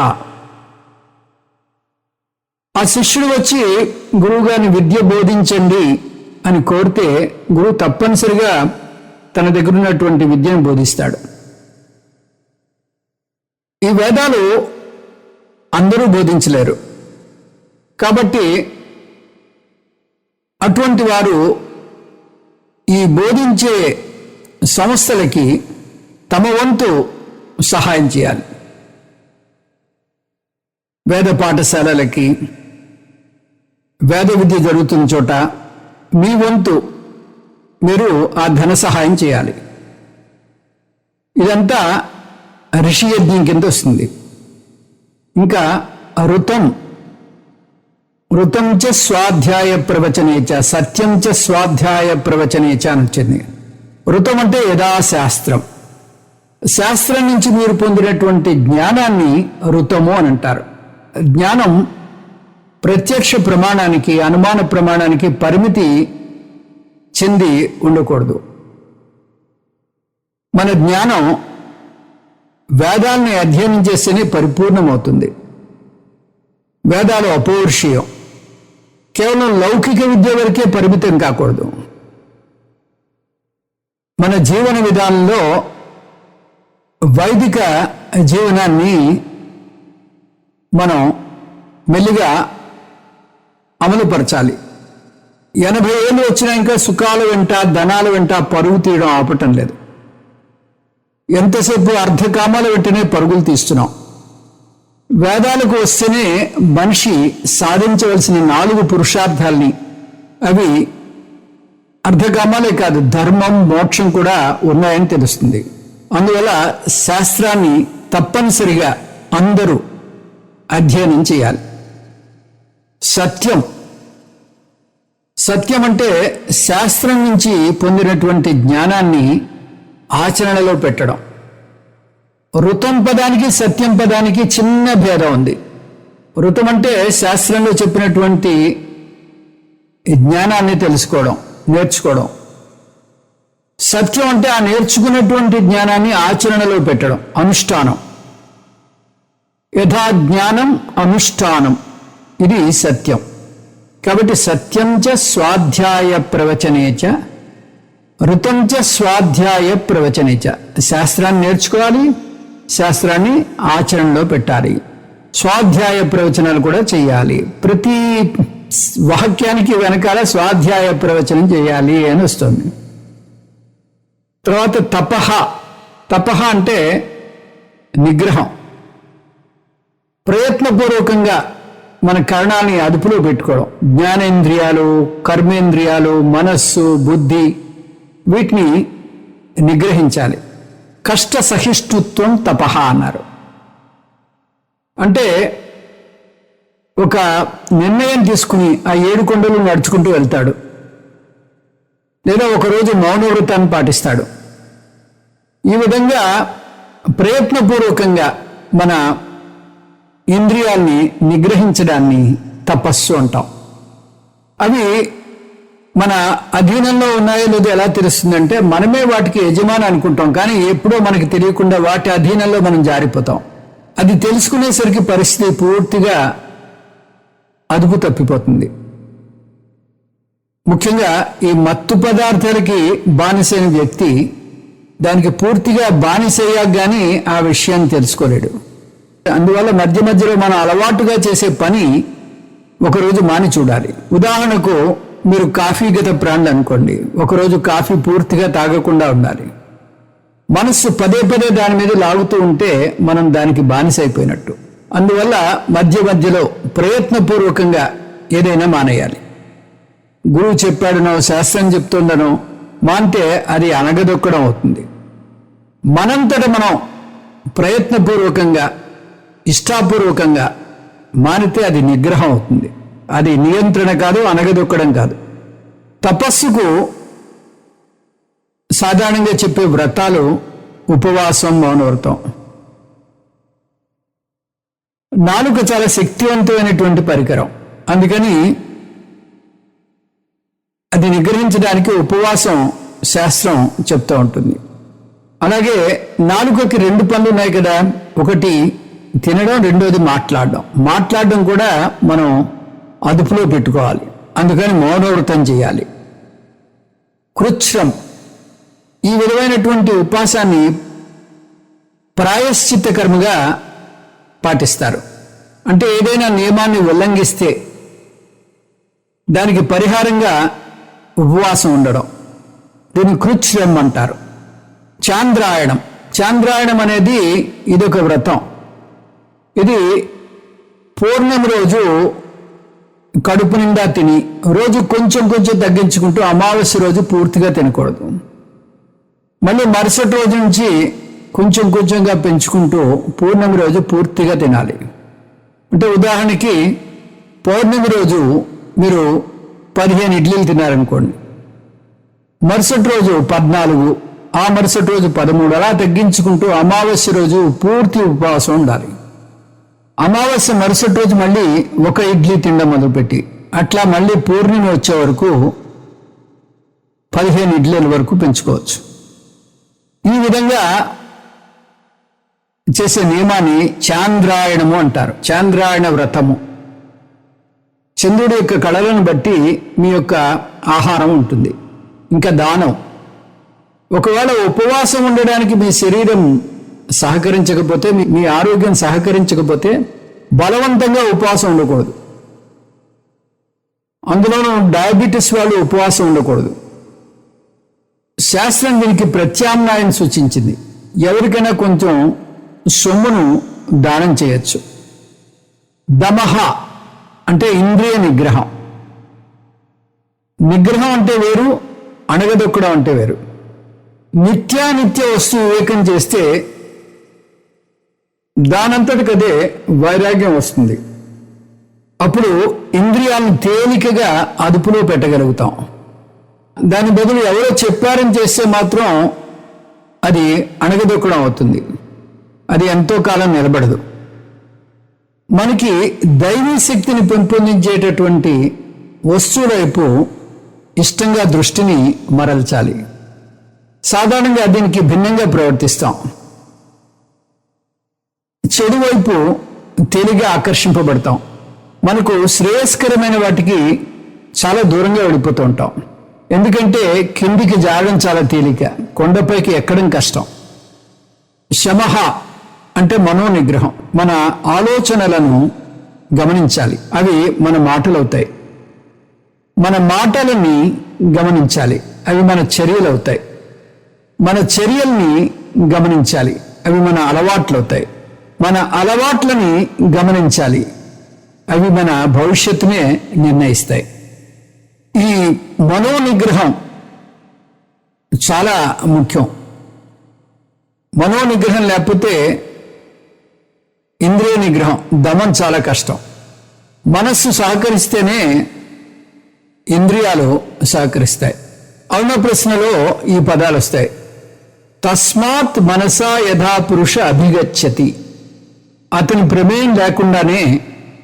ఆ శిష్యుడు వచ్చి గురువుగారిని విద్య బోధించండి అని కోరితే గురువు తప్పనిసరిగా తన దగ్గర ఉన్నటువంటి విద్యను బోధిస్తాడు. ఈ వేదాలు అందరూ బోధించలేరు కాబట్టి అటువంటి వారు ఈ బోధించే సంస్థలకి తమ వంతు సహాయం చేయాలి. వేద పాఠశాలలకి, వేద విద్య జరుగుతున్న చోట మీ వంతు మీరు ఆ ధన సహాయం చేయాలి. ఇదంతా ఋషి యజ్ఞం కింద వస్తుంది. ఇంకా ఋతం చ స్వాధ్యాయ ప్రవచనేచ సత్యం చ స్వాధ్యాయ ప్రవచనేచ అని వచ్చింది. ఋతం అంటే యథాశాస్త్రం. శాస్త్రం నుంచి మీరు పొందినటువంటి జ్ఞానాన్ని ఋతము అని అంటారు. జ్ఞానం ప్రత్యక్ష ప్రమాణానికి, అనుమాన ప్రమాణానికి పరిమితి చెంది ఉండకూడదు. మన జ్ఞానం వేదాలని అధ్యయనం చేస్తేనే పరిపూర్ణమవుతుంది. వేదాలు అపౌరుషీయం, కేవలం లౌకిక విద్య వరకే పరిమితం కాకూడదు. మన జీవన విధానంలో వైదిక జీవనాన్ని మనం మెల్లిగా అమలుపరచాలి. 80 ఏళ్ళు వచ్చినా ఇంకా సుఖాల వెంట, ధనాల వెంట పరుగు తీయడం ఆపటం లేదు. ఎంతసేపు అర్ధకామాల వెంటనే పరుగులు తీస్తున్నాం. వేదాలకు వస్తేనే మనిషి సాధించవలసిన 4 పురుషార్థాలని, అవి అర్ధకామాలే కాదు, ధర్మం, మోక్షం కూడా ఉన్నాయని తెలుస్తుంది. అందువల్ల శాస్త్రాన్ని తప్పనిసరిగా అందరూ అధ్యయనం చేయాలి. సత్యం అంటే శాస్త్రం నుంచి పొందినటువంటి జ్ఞానాన్ని ఆచరణలో పెట్టడం. ఋతం పదానికి సత్యం పదానికి చిన్న భేదం ఉంది. ఋతం అంటే శాస్త్రంలో చెప్పినటువంటి జ్ఞానాన్ని తెలుసుకోవడం, నేర్చుకోవడం. సత్యం అంటే ఆ నేర్చుకున్నటువంటి జ్ఞానాన్ని ఆచరణలో పెట్టడం, అనుష్ఠానం. యథా జ్ఞానం అనుష్ఠానం, ఇది సత్యం. కాబట్టి సత్యం చ స్వాధ్యాయ ప్రవచనేచ ఋతం చ స్వాధ్యాయ ప్రవచనేచ. శాస్త్రాన్ని నేర్చుకోవాలి, శాస్త్రాన్ని ఆచరణలో పెట్టాలి, స్వాధ్యాయ ప్రవచనాలు కూడా చేయాలి. ప్రతి వాక్యానికి వెనకాల స్వాధ్యాయ ప్రవచనం చేయాలి అని వస్తుంది. తర్వాత తపహ. తపహ అంటే నిగ్రహం. ప్రయత్నపూర్వకంగా మన కరణాలని అదుపులో పెట్టుకోవడం. జ్ఞానేంద్రియాలు, కర్మేంద్రియాలు, మనస్సు, బుద్ధి వీటిని నిగ్రహించాలి. కష్ట సహిష్ణుత్వం తపహ అన్నారు. అంటే ఒక నిర్ణయం తీసుకుని ఆ 7 కొండలు నడుచుకుంటూ వెళ్తాడు, లేదా ఒకరోజు మౌనవ్రతాన్ని పాటిస్తాడు. ఈ విధంగా ప్రయత్నపూర్వకంగా మన ఇంద్రియాల్ని నిగ్రహించడాన్ని తపస్సు అంటాం. అవి మన అధీనంలో ఉన్నాయో లేదో ఎలా తెలుస్తుందంటే మనమే వాటికి యజమాని అనుకుంటాం, కానీ ఎప్పుడో మనకి తెలియకుండా వాటి అధీనంలో మనం జారిపోతాం. అది తెలుసుకునేసరికి పరిస్థితి పూర్తిగా అదుపు తప్పిపోతుంది. ముఖ్యంగా ఈ మత్తు పదార్థాలకి బానిసైన వ్యక్తి దానికి పూర్తిగా బానిసయ్యాక కానీ ఆ విషయాన్ని తెలుసుకోలేడు. అందువల్ల మధ్య మధ్యలో మనం అలవాటుగా చేసే పని ఒకరోజు మాని చూడాలి. ఉదాహరణకు మీరు కాఫీ గత ప్రాణులు అనుకోండి, ఒకరోజు కాఫీ పూర్తిగా తాగకుండా ఉండాలి. మనస్సు పదే పదే దాని మీద లాగుతూ ఉంటే మనం దానికి బానిస అయిపోయినట్టు. అందువల్ల మధ్య మధ్యలో ప్రయత్నపూర్వకంగా ఏదైనా మానేయాలి. గురువు చెప్పాడనో, శాస్త్రం చెప్తుండనో మాంటే అది అనగదొక్కడం అవుతుంది. మనంతట మనం ప్రయత్నపూర్వకంగా, ఇష్టాపూర్వకంగా మానితే అది నిగ్రహం అవుతుంది. అది నియంత్రణ కాదు, అనగదొక్కడం కాదు. తపస్సుకు సాధారణంగా చెప్పే వ్రతాలు ఉపవాసం, మౌనవ్రతం. నాలుక చాలా శక్తివంతమైనటువంటి పరికరం, అందుకని అది నిగ్రహించడానికి ఉపవాసం శాస్త్రం చెప్తూ ఉంటుంది. అలాగే నాలుకకి 2 పనులు ఉన్నాయి కదా, ఒకటి తినడం, రెండోది మాట్లాడడం. మాట్లాడడం కూడా మనం అదుపులో పెట్టుకోవాలి, అందుకని మౌనవ్రతం చేయాలి. కృచ్ఛ్రం, ఈ విధమైనటువంటి ఉపవాసాన్ని ప్రాయశ్చిత్త కర్మగా పాటిస్తారు. అంటే ఏదైనా నియమాన్ని ఉల్లంఘిస్తే దానికి పరిహారంగా ఉపవాసం ఉండడం, దీన్ని కృచ్ఛ్రం అంటారు. చాంద్రాయణం, చాంద్రాయణం అనేది ఇదొక వ్రతం. ఇది పూర్ణమి రోజు కడుపు నిండా తిని రోజు కొంచెం కొంచెం తగ్గించుకుంటూ అమావాస్య రోజు పూర్తిగా తినకూడదు. మళ్ళీ మరుసటి రోజు నుంచి కొంచెం కొంచెంగా పెంచుకుంటూ పూర్ణమి రోజు పూర్తిగా తినాలి. అంటే ఉదాహరణకి పౌర్ణమి రోజు మీరు 15 ఇడ్లీలు తిన్నారనుకోండి, మరుసటి రోజు 14, ఆ మరుసటి రోజు 13, అలా తగ్గించుకుంటూ అమావాస్య రోజు పూర్తి ఉపవాసం ఉండాలి. అమావాస్య మరుసటి రోజు మళ్ళీ 1 ఇడ్లీ తినడం మొదలుపెట్టి అట్లా మళ్ళీ పూర్ణిమ వచ్చే వరకు 15 ఇడ్లీల వరకు పెంచుకోవచ్చు. ఈ విధంగా చేసే నియమాన్ని చాంద్రాయణము అంటారు. చాంద్రాయణ వ్రతము. చంద్రుడి యొక్క కళలను బట్టి మీ యొక్క ఆహారం ఉంటుంది. ఇంకా దానం. ఒకవేళ ఉపవాసం ఉండడానికి మీ శరీరం సహకరించకపోతే, మీ ఆరోగ్యం సహకరించకపోతే బలవంతంగా ఉపవాసం ఉండకూడదు. అందులోనూ డయాబెటీస్ వాళ్ళు ఉపవాసం ఉండకూడదు. శాస్త్రం దీనికి ప్రత్యామ్నాయం సూచించింది. ఎవరికైనా కొంచెం సొమ్మును దానం చేయొచ్చు. దమహ అంటే ఇంద్రియ నిగ్రహం. నిగ్రహం అంటే వేరు, అణగదొక్కడం అంటే వేరు. నిత్యానిత్య వస్తు వివేకం చేస్తే దానంతటికదే వైరాగ్యం వస్తుంది. అప్పుడు ఇంద్రియాలను తేలికగా అదుపులో పెట్టగలుగుతాం. దాని బదులు ఎవరో చెప్పారని చేస్తే మాత్రం అది అణగదొక్కడం అవుతుంది. అది ఎంతో కాలం నిలబడదు. మనకి దైవీ శక్తిని పెంపొందించేటటువంటి వస్తువుల వైపు ఇష్టంగా దృష్టిని మరల్చాలి. సాధారణంగా దీనికి భిన్నంగా ప్రవర్తిస్తాం. చెడు వైపు తేలిగా ఆకర్షింపబడతాం. మనకు శ్రేయస్కరమైన వాటికి చాలా దూరంగా వెళ్ళిపోతూ ఉంటాం. ఎందుకంటే కిందికి జాగడం చాలా తేలిక, కొండపైకి ఎక్కడం కష్టం. శమహ అంటే మనోనిగ్రహం. మన ఆలోచనలను గమనించాలి, అవి మన మాటలు అవుతాయి. మన మాటలని గమనించాలి, అవి మన చర్యలు అవుతాయి. మన చర్యల్ని గమనించాలి. అవి మన అలవాట్లు అవుతాయి. మన అలవాట్లని గమనించాలి. అవి మన భవిష్యత్తునే నిర్ణయిస్తాయి. ఈ మనోనిగ్రహం చాలా ముఖ్యం. మనోనిగ్రహం లేకపోతే ఇంద్రియ నిగ్రహం, దమం చాలా కష్టం. మనస్సు సహకరిస్తేనే ఇంద్రియాలు సహకరిస్తాయి. అవున ప్రశ్నలో ఈ పదాలు వస్తాయి. తస్మాత్ మనసా యథా పురుష అభిగచ్చతి. అతని ప్రమేయం లేకుండానే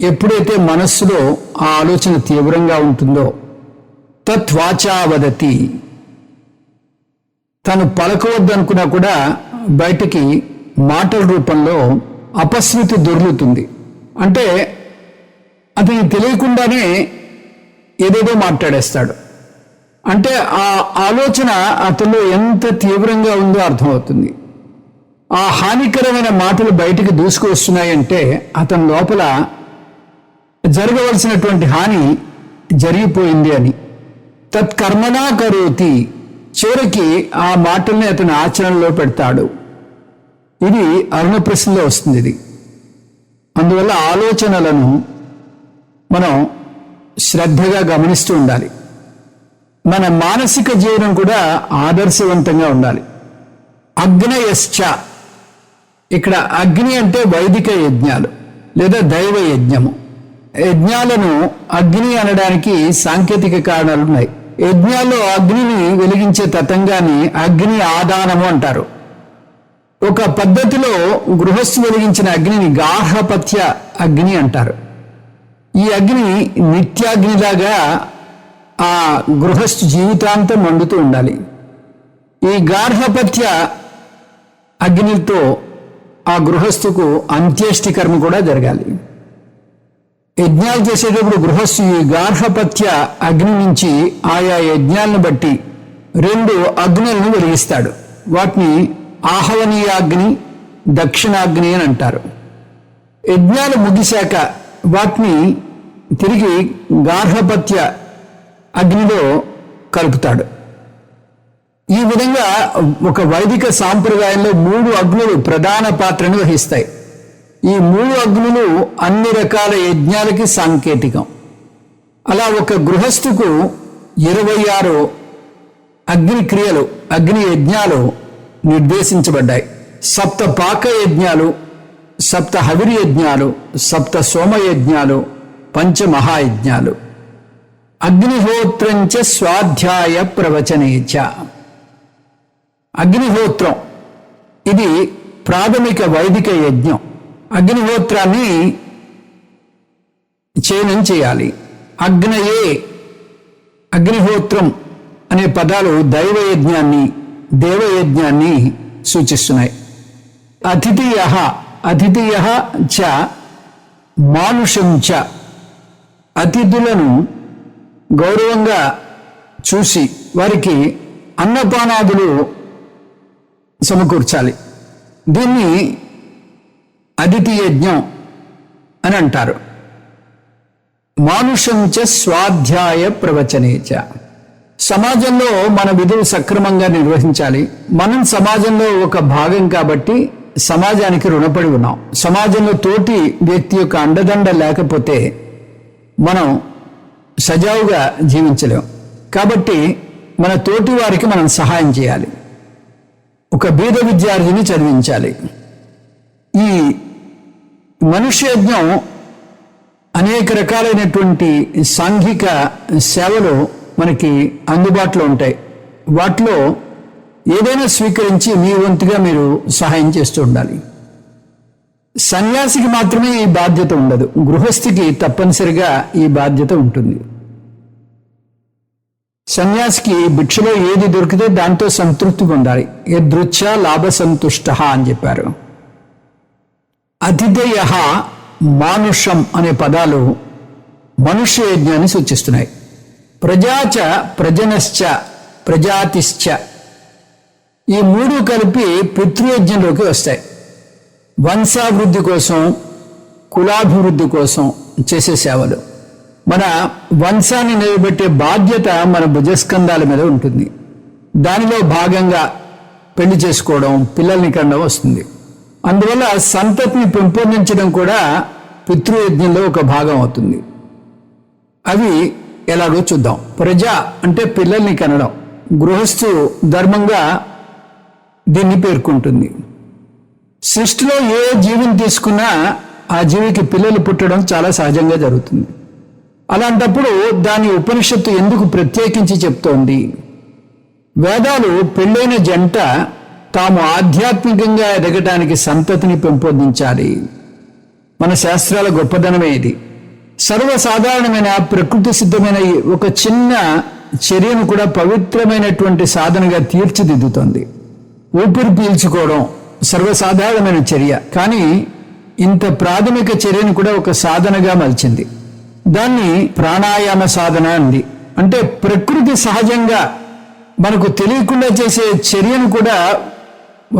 ఎప్పుడైతే మనస్సులో ఆ ఆలోచన తీవ్రంగా ఉంటుందో తత్వాచా వదతి. తను పలకవద్దనుకున్నా కూడా బయటికి మాటల రూపంలో అపశృతి దొర్లుతుంది. అంటే అతనికి తెలియకుండానే ఏదేదో మాట్లాడేస్తాడు. అంటే ఆ ఆలోచన అతనిలో ఎంత తీవ్రంగా ఉందో అర్థమవుతుంది. ఆ హానికరమైన మాటలు బయటికి దూసుకు వస్తున్నాయంటే అతని లోపల జరగవలసినటువంటి హాని జరిగిపోయింది అని. తత్కర్మణా కరోతి. చివరికి ఆ మాటల్ని అతని ఆచరణలో పెడతాడు. ఇది అరుణ ప్రశ్నలో వస్తుంది. ఇది అందువల్ల ఆలోచనలను మనం శ్రద్ధగా గమనిస్తూ ఉండాలి. మన మానసిక జీవనం కూడా ఆదర్శవంతంగా ఉండాలి. అగ్నయశ్చ. ఇక్కడ అగ్ని అంటే వైదిక యజ్ఞాలు లేదా దైవ యజ్ఞము. యజ్ఞాలను అగ్ని అనడానికి సాంకేతిక కారణాలు ఉన్నాయి. యజ్ఞాల్లో అగ్నిని వెలిగించే తతంగాన్ని అగ్ని ఆదానము అంటారు. ఒక పద్ధతిలో గృహస్థు వెలిగించిన అగ్నిని గార్హపత్య అగ్ని అంటారు. ఈ అగ్ని నిత్యాగ్నిలాగా ఆ గృహస్థు జీవితాంతం మండుతూ ఉండాలి. ఈ గార్హపత్య అగ్నితో ఆ గృహస్థుకు అంత్యేష్టి కర్మ కూడా జరగాలి. యజ్ఞాలు చేసేటప్పుడు గృహస్థు ఈ గార్హపత్య అగ్ని నుంచి ఆయా యజ్ఞాలను బట్టి 2 అగ్నులను వెలిగిస్తాడు. వాటిని ఆహవనీయాగ్ని, దక్షిణాగ్ని అని అంటారు. యజ్ఞాలు ముగిశాక వాటిని తిరిగి గార్హపత్య అగ్నిలో కలుపుతాడు. ఈ విధంగా ఒక వైదిక సాంప్రదాయంలో 3 అగ్నులు ప్రధాన పాత్రను వహిస్తాయి. ఈ 3 అగ్నులు అన్ని రకాల యజ్ఞాలకి సాంకేతికం. అలా ఒక గృహస్థుకు 26 అగ్ని క్రియలు, అగ్ని యజ్ఞాలు నిర్దేశించబడ్డాయి. 7 పాక యజ్ఞాలు, 7 హవిరి యజ్ఞాలు, 7 సోమయజ్ఞాలు, 5 మహాయజ్ఞాలు. అగ్నిహోత్రంచ స్వాధ్యాయ ప్రవచనేచ. అగ్నిహోత్రం ఇది ప్రాథమిక వైదిక యజ్ఞం. అగ్నిహోత్రాన్ని చేయనం చేయాలి. అగ్నయే, అగ్నిహోత్రం అనే పదాలు దైవయజ్ఞాన్ని, దేవయజ్ఞాన్ని సూచిస్తున్నాయి. అతిథియ, అతిథియ చ మానుషం చ. అతిథులను గౌరవంగా చూసి వారికి అన్నపానాదులు సమకూర్చాలి. దీన్ని అతిథి యజ్ఞం అని అంటారు. మానుషంచ స్వాధ్యాయ ప్రవచనేచ. సమాజంలో మన విధులు సక్రమంగా నిర్వహించాలి. మనం సమాజంలో ఒక భాగం కాబట్టి సమాజానికి రుణపడి ఉన్నాం. సమాజంలో తోటి వ్యక్తి యొక్క అండదండ లేకపోతే మనం సజావుగా జీవించలేం. కాబట్టి మన తోటి వారికి మనం సహాయం చేయాలి. ఒక బీద విద్యార్థిని చదివించాలి. ఈ మనుష్య యజ్ఞం అనేక రకాలైనటువంటి సాంఘిక సేవలు మనకి అందుబాటులో ఉంటాయి. వాటిలో ఏదైనా స్వీకరించి మీ వంతుగా మీరు సహాయం చేస్తూ ఉండాలి. సన్యాసికి మాత్రమే ఈ బాధ్యత ఉండదు. గృహస్థికి తప్పనిసరిగా ఈ బాధ్యత ఉంటుంది. సన్యాసికి భిక్షలో ఏది దొరికితే దాంతో సంతృప్తి పొందాలి. యదృచ్ఛ లాభ సంతుష్ట అని చెప్పారు. అతిథేయ, మానుషం అనే పదాలు మనుష్య యజ్ఞాన్ని సూచిస్తున్నాయి. ప్రజాచ, ప్రజనశ్చ, ప్రజాతిశ్చ. ఈ 3 కలిపి పితృయజ్ఞంలోకి వస్తాయి. వంశాభివృద్ధి కోసం, కులాభివృద్ధి కోసం చేసే సేవలు. మన వంశాన్ని నిలబెట్టే బాధ్యత మన భుజస్కంధాల మీద ఉంటుంది. దానిలో భాగంగా పెళ్లి చేసుకోవడం, పిల్లల్ని కనడం వస్తుంది. అందువల్ల సంతతిని పెంపొందించడం కూడా పితృయజ్ఞంలో ఒక భాగం అవుతుంది. అవి ఎలాగో చూద్దాం. ప్రజ అంటే పిల్లల్ని కనడం, గృహస్థు ధర్మంగా దీన్ని పేర్కొంటుంది. సృష్టిలో ఏ జీవిని తీసుకున్నా ఆ జీవికి పిల్లలు పుట్టడం చాలా సహజంగా జరుగుతుంది. అలాంటప్పుడు దాని ఉపనిషత్తు ఎందుకు ప్రత్యేకించి చెప్తోంది? వేదాలు పెళ్ళైన జంట తాము ఆధ్యాత్మికంగా ఎదగటానికి సంతతిని పెంపొందించాలి. మన శాస్త్రాల గొప్పదనమే ఇది. సర్వసాధారణమైన ప్రకృతి సిద్ధమైన ఒక చిన్న చర్యను కూడా పవిత్రమైనటువంటి సాధనగా తీర్చిదిద్దుతోంది. ఊపిరి పీల్చుకోవడం సర్వసాధారణమైన చర్య, కానీ ఇంత ప్రాథమిక చర్యను కూడా ఒక సాధనగా మలిచింది. దాన్ని ప్రాణాయామ సాధన అంది. అంటే ప్రకృతి సహజంగా మనకు తెలియకుండా చేసే చర్యను కూడా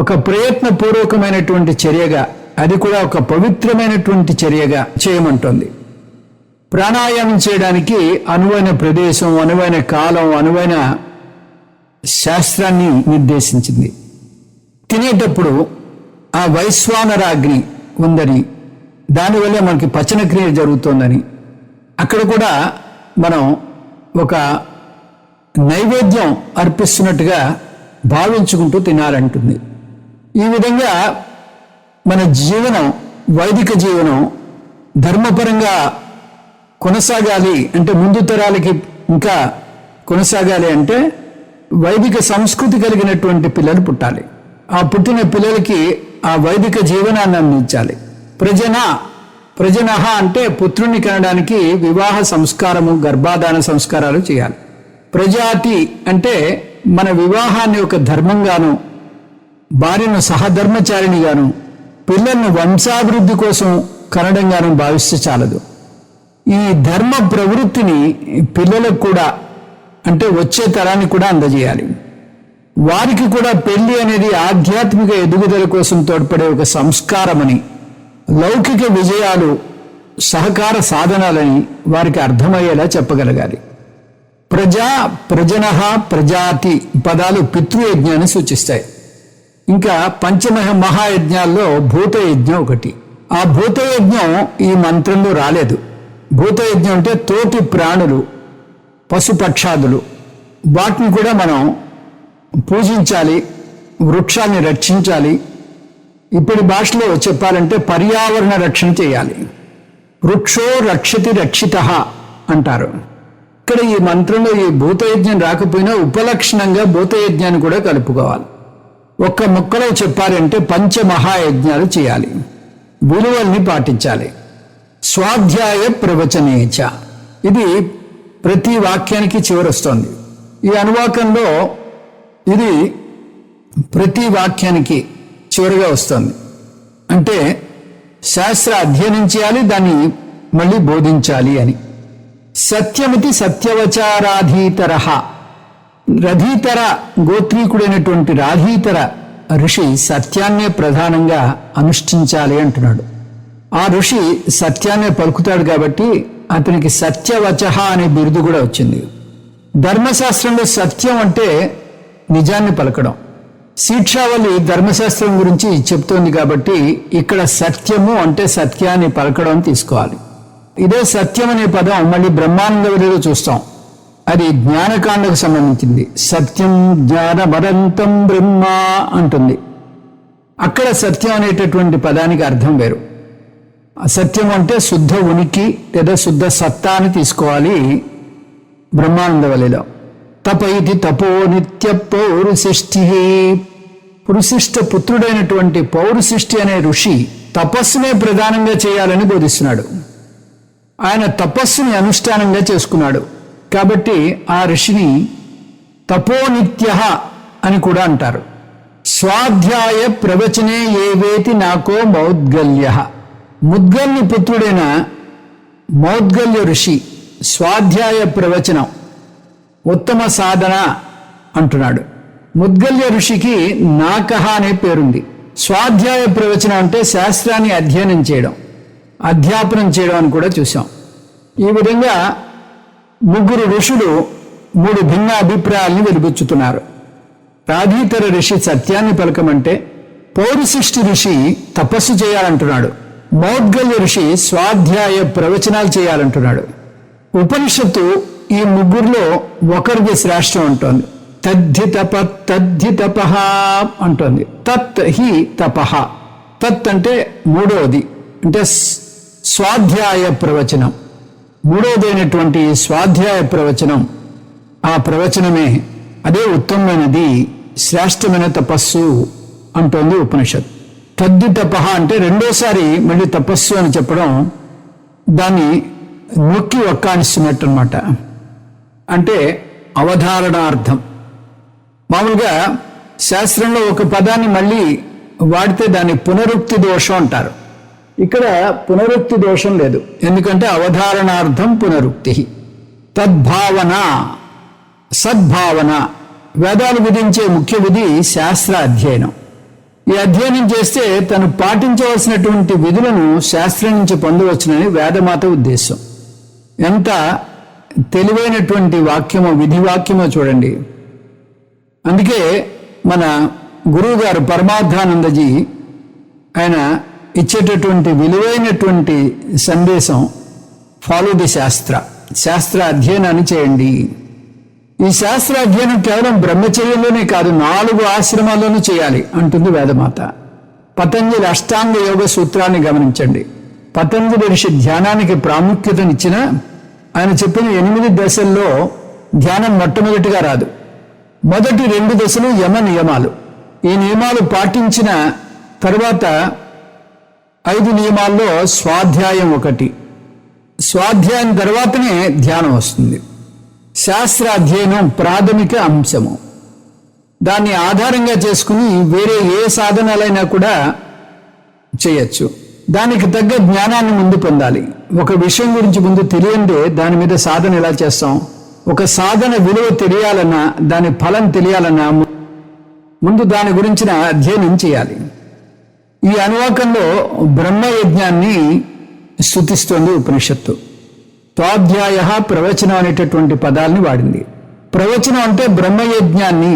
ఒక ప్రయత్నపూర్వకమైనటువంటి చర్యగా, అది కూడా ఒక పవిత్రమైనటువంటి చర్యగా చేయమంటోంది. ప్రాణాయామం చేయడానికి అనువైన ప్రదేశం, అనువైన కాలం, అనువైన శాస్త్రాన్ని నిర్దేశించింది. తినేటప్పుడు ఆ వైశ్వానరాగ్ని ఉందని, దానివల్ల మనకి పచనక్రియ జరుగుతోందని, అక్కడ కూడా మనం ఒక నైవేద్యం అర్పిస్తున్నట్టుగా భావించుకుంటూ తినాలంటుంది. ఈ విధంగా మన జీవనం, వైదిక జీవనం ధర్మపరంగా కొనసాగాలి అంటే, ముందు తరాలకి ఇంకా కొనసాగాలి అంటే వైదిక సంస్కృతి కలిగినటువంటి పిల్లలు పుట్టాలి. ఆ పుట్టిన పిల్లలకి ఆ వైదిక జీవనాన్ని అందించాలి. ప్రజనహ అంటే పుత్రుణ్ణి కనడానికి వివాహ సంస్కారము, గర్భాధాన సంస్కారాలు చేయాలి. ప్రజాతి అంటే మన వివాహాన్ని ఒక ధర్మంగాను, భార్యను సహధర్మచారిణిగాను, పిల్లలను వంశాభివృద్ధి కోసం కనడంగాను భావిస్తే చాలదు. ఈ ధర్మ ప్రవృత్తిని పిల్లలకు కూడా, అంటే వచ్చే తరానికి కూడా అందజేయాలి. వారికి కూడా పెళ్లి అనేది ఆధ్యాత్మిక ఎదుగుదల కోసం తోడ్పడే ఒక సంస్కారమని, లౌకిక విజయాలు సహకార సాధనాలని వారికి అర్థమయ్యేలా చెప్పగలగాలి. ప్రజనః, ప్రజాతి పదాలు పితృయజ్ఞాన్ని సూచిస్తాయి. ఇంకా మహాయజ్ఞాల్లో భూతయజ్ఞం ఒకటి. ఆ భూతయజ్ఞం ఈ మంత్రంలో రాలేదు. భూతయజ్ఞం అంటే తోటి ప్రాణులు, పశుపక్షాదులు, వాటిని కూడా మనం పూజించాలి, వృక్షాన్ని రక్షించాలి. ఇప్పటి భాషలో చెప్పాలంటే పర్యావరణ రక్షణ చేయాలి. వృక్షో రక్షతి రక్షితః అంటారు. ఇక్కడ ఈ మంత్రంలో ఈ భూతయజ్ఞం రాకపోయినా ఉపలక్షణంగా భూతయజ్ఞాన్ని కూడా కలుపుకోవాలి. ఒక్క ముక్కలో చెప్పాలంటే పంచమహాయజ్ఞాలు చేయాలి, విలువల్ని పాటించాలి. స్వాధ్యాయ ప్రవచనేచ, ఇది ప్రతి వాక్యానికి చివరొస్తోంది. ఈ అనువాకంలో ఇది ప్రతి వాక్యానికి చివరిగా వస్తుంది. అంటే శాస్త్ర అధ్యయనం చేయాలి, దాన్ని మళ్ళీ బోధించాలి అని. సత్యమితి సత్యవచారాధీతర, రధీతర గోత్రీకుడైనటువంటి రాధీతర ఋషి సత్యాన్నే ప్రధానంగా అనుష్ఠించాలి అంటున్నాడు. ఆ ఋషి సత్యాన్నే పలుకుతాడు కాబట్టి అతనికి సత్యవచః అనే బిరుదు కూడా వచ్చింది. ధర్మశాస్త్రంలో సత్యం అంటే నిజాన్ని పలకడం. శిక్షావళి ధర్మశాస్త్రం గురించి చెప్తోంది కాబట్టి ఇక్కడ సత్యము అంటే సత్యాన్ని పలకడం తీసుకోవాలి. ఇదే సత్యం అనే పదం మళ్ళీ బ్రహ్మానందవల్లిలో చూస్తాం. అది జ్ఞానకాండకు సంబంధించింది. సత్యం జ్ఞానమనంతం బ్రహ్మ అంటుంది. అక్కడ సత్యం అనేటటువంటి పదానికి అర్థం వేరు. సత్యం అంటే శుద్ధ ఉనికి లేదా శుద్ధ సత్తా అని తీసుకోవాలి బ్రహ్మానందవల్లిలో. తప ఇది తపో నిత్య పౌరుశిష్టి, పురుశిష్ట పుత్రుడైనటువంటి పౌరుశిష్టి అనే ఋషి తపస్సునే ప్రధానంగా చేయాలని బోధిస్తున్నాడు. ఆయన తపస్సుని అనుష్ఠానంగా చేసుకున్నాడు కాబట్టి ఆ ఋషిని తపోనిత్య అని కూడా అంటారు. స్వాధ్యాయ ప్రవచనే ఏవేతి నాకో మౌద్గల్య, ముద్గల్య పుత్రుడైన మౌద్గల్య ఋషి స్వాధ్యాయ ప్రవచనం ఉత్తమ సాధన అంటున్నాడు. ముద్గల్య ఋషికి నాకహ అనే పేరుంది. స్వాధ్యాయ ప్రవచనం అంటే శాస్త్రాన్ని అధ్యయనం చేయడం, అధ్యాపనం చేయడం అని కూడా చూసాం. ఈ విధంగా ముగ్గురు ఋషులు మూడు భిన్న అభిప్రాయాలను వెలిబుచ్చుతున్నారు. ప్రాధీతర ఋషి సత్యాన్ని పలకమంటే పౌరుశిష్టి ఋషి తపస్సు చేయాలంటున్నాడు. మౌద్గల్య ఋషి స్వాధ్యాయ ప్రవచనాలు చేయాలంటున్నాడు. ఉపనిషత్తు ఈ ముగ్గురులో ఒకరిది శ్రేష్టం అంటోంది. తద్ధి తప తద్ధి తపః అంటోంది. తత్ హి తపః. తత్ అంటే మూడవది, అంటే స్వాధ్యాయ ప్రవచనం. మూడవదైనటువంటి స్వాధ్యాయ ప్రవచనం, ఆ ప్రవచనమే అదే ఉత్తమమైనది, శ్రేష్టమైన తపస్సు అంటోంది ఉపనిషత్. తద్ధి తపః అంటే రెండోసారి మళ్ళీ తపస్సు అని చెప్పడం దాన్ని నొక్కి ఒక్కానిస్తున్నట్టు అనమాట. అంటే అవధారణార్థం. మామూలుగా శాస్త్రంలో ఒక పదాన్ని మళ్ళీ వాడితే దాన్ని పునరుక్తి దోషం అంటారు. ఇక్కడ పునరుక్తి దోషం లేదు, ఎందుకంటే అవధారణార్థం పునరుక్తి. తద్భావన, సద్భావన. వేదాలు విధించే ముఖ్య విధి శాస్త్ర అధ్యయనం. ఈ అధ్యయనం చేస్తే తను పాటించవలసినటువంటి విధులను శాస్త్రం నుంచి పొందవచ్చునని వేదమాత ఉద్దేశం. ఎంత తెలివైనటువంటి వాక్యమో, విధి వాక్యమో చూడండి. అందుకే మన గురువు గారు పరమార్థానందజీ ఆయన ఇచ్చేటటువంటి విలువైనటువంటి సందేశం, ఫాలో ది శాస్త్ర, శాస్త్ర అధ్యయనాన్ని చేయండి. ఈ శాస్త్ర అధ్యయనం కేవలం బ్రహ్మచర్యంలోనే కాదు, 4 ఆశ్రమాల్లోనూ చేయాలి అంటుంది వేదమాత. పతంజలి అష్టాంగ యోగ సూత్రాన్ని గమనించండి. పతంజలి ఋషి ధ్యానానికి ప్రాముఖ్యతనిచ్చిన ఆయన చెప్పిన 8 దశల్లో ధ్యానం మొట్టమొదటిగా రాదు. మొదటి 2 దశలు యమ నియమాలు. ఈ నియమాలు పాటించిన తర్వాత 5 నియమాల్లో స్వాధ్యాయం ఒకటి. స్వాధ్యాయం తర్వాతనే ధ్యానం వస్తుంది. శాస్త్ర అధ్యయనం ప్రాథమిక అంశము. దాన్ని ఆధారంగా చేసుకుని వేరే ఏ సాధనాలైనా కూడా చేయొచ్చు. దానికి తగ్గ జ్ఞానాన్ని ముందు పొందాలి. ఒక విషయం గురించి ముందు తెలియందే దాని మీద సాధన ఎలా చేస్తాం? ఒక సాధన విలువ తెలియాలన్నా, దాని ఫలం తెలియాలన్నా ముందు దాని గురించిన అధ్యయనం చేయాలి. ఈ అనువాకంలో బ్రహ్మయజ్ఞాన్ని స్తుతిస్తోంది ఉపనిషత్తు. స్వాధ్యాయ ప్రవచనం అనేటటువంటి పదాలని వాడింది. ప్రవచనం అంటే బ్రహ్మయజ్ఞాన్ని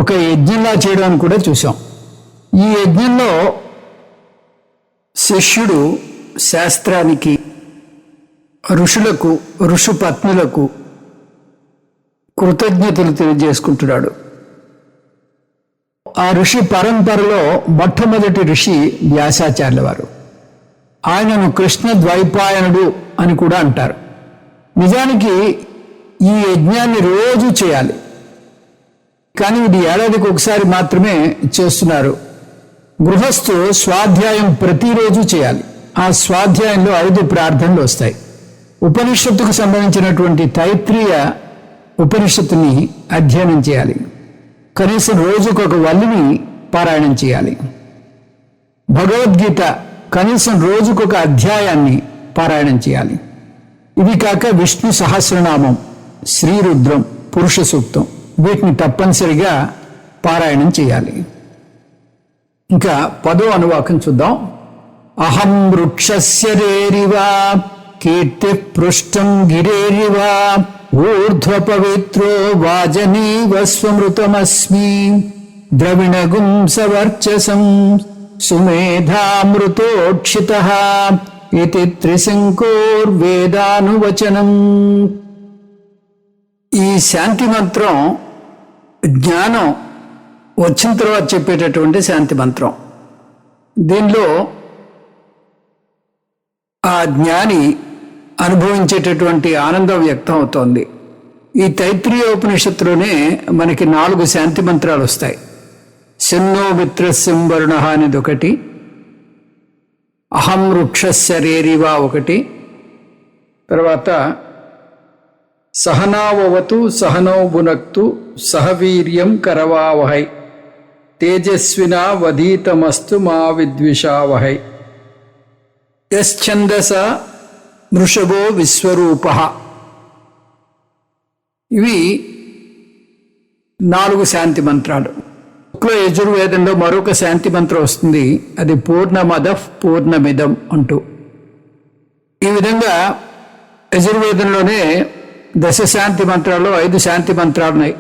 ఒక యజ్ఞంలా చేయడం అని కూడా చూసాం. ఈ యజ్ఞంలో శిష్యుడు శాస్త్రానికి, ఋషులకు, ఋషుపత్నులకు కృతజ్ఞతలు తెలియజేసుకుంటున్నాడు. ఆ ఋషి పరంపరలో మొట్టమొదటి ఋషి వ్యాసాచార్యుల వారు. ఆయనను కృష్ణ ద్వైపాయనుడు అని కూడా అంటారు. నిజానికి ఈ యజ్ఞాన్ని రోజు చేయాలి, కానీ ఇది ఏడాదికి ఒకసారి మాత్రమే చేస్తున్నారు. గృహస్థు స్వాధ్యాయం ప్రతిరోజు చేయాలి. ఆ స్వాధ్యాయంలో 5 ప్రార్థనలు వస్తాయి. ఉపనిషత్తుకు సంబంధించినటువంటి తైత్రీయ ఉపనిషత్తుని అధ్యయనం చేయాలి. కనీసం రోజుకొక వల్లిని పారాయణం చేయాలి. భగవద్గీత కనీసం రోజుకొక అధ్యాయాన్ని పారాయణం చేయాలి. ఇవి కాక విష్ణు సహస్రనామం, శ్రీరుద్రం, పురుష సూక్తం, వీటిని తప్పనిసరిగా పారాయణం చేయాలి. ఇంకా 10వ అనువాకం చూద్దాం. అహం వృక్షస్య రేరివా కీర్తి పృష్టం గిరేరివా ఊర్ధ్వ పవిత్రో వాజనీవ స్వమృతమస్మి ద్రవిణగుం సవర్చసం సుమేధామృతోక్షితః ఇతి త్రిశంకోర్వేదానువచనం. ఈ శాంతి మంత్రం జ్ఞానం వచ్చిన తర్వాత చెప్పేటటువంటి శాంతి మంత్రం. దీనిలో ఆ జ్ఞాని అనుభవించేటటువంటి ఆనందం వ్యక్తం అవుతోంది. ఈ తైత్రీయ ఉపనిషత్తులోనే మనకి 4 శాంతి మంత్రాలు వస్తాయి. శన్నో మిత్రస్యం వరుణః అనేది ఒకటి, అహం వృక్షస్య రేరివా ఒకటి, తర్వాత సహనావవతు సహనౌ భునక్తు సహవీర్యం కరవావహై తేజస్వినా వధీతమస్తు మా విద్విషావహై యశ్చందస వృషభో విశ్వరూపః. ఇవి 4 శాంతి మంత్రాలు. యజుర్వేదంలో మరొక శాంతి మంత్రం వస్తుంది, అది పూర్ణమదః పూర్ణమిదం అంటూ. ఈ విధంగా యజుర్వేదంలోనే 10 శాంతి మంత్రాల్లో 5 శాంతి మంత్రాలు ఉన్నాయి.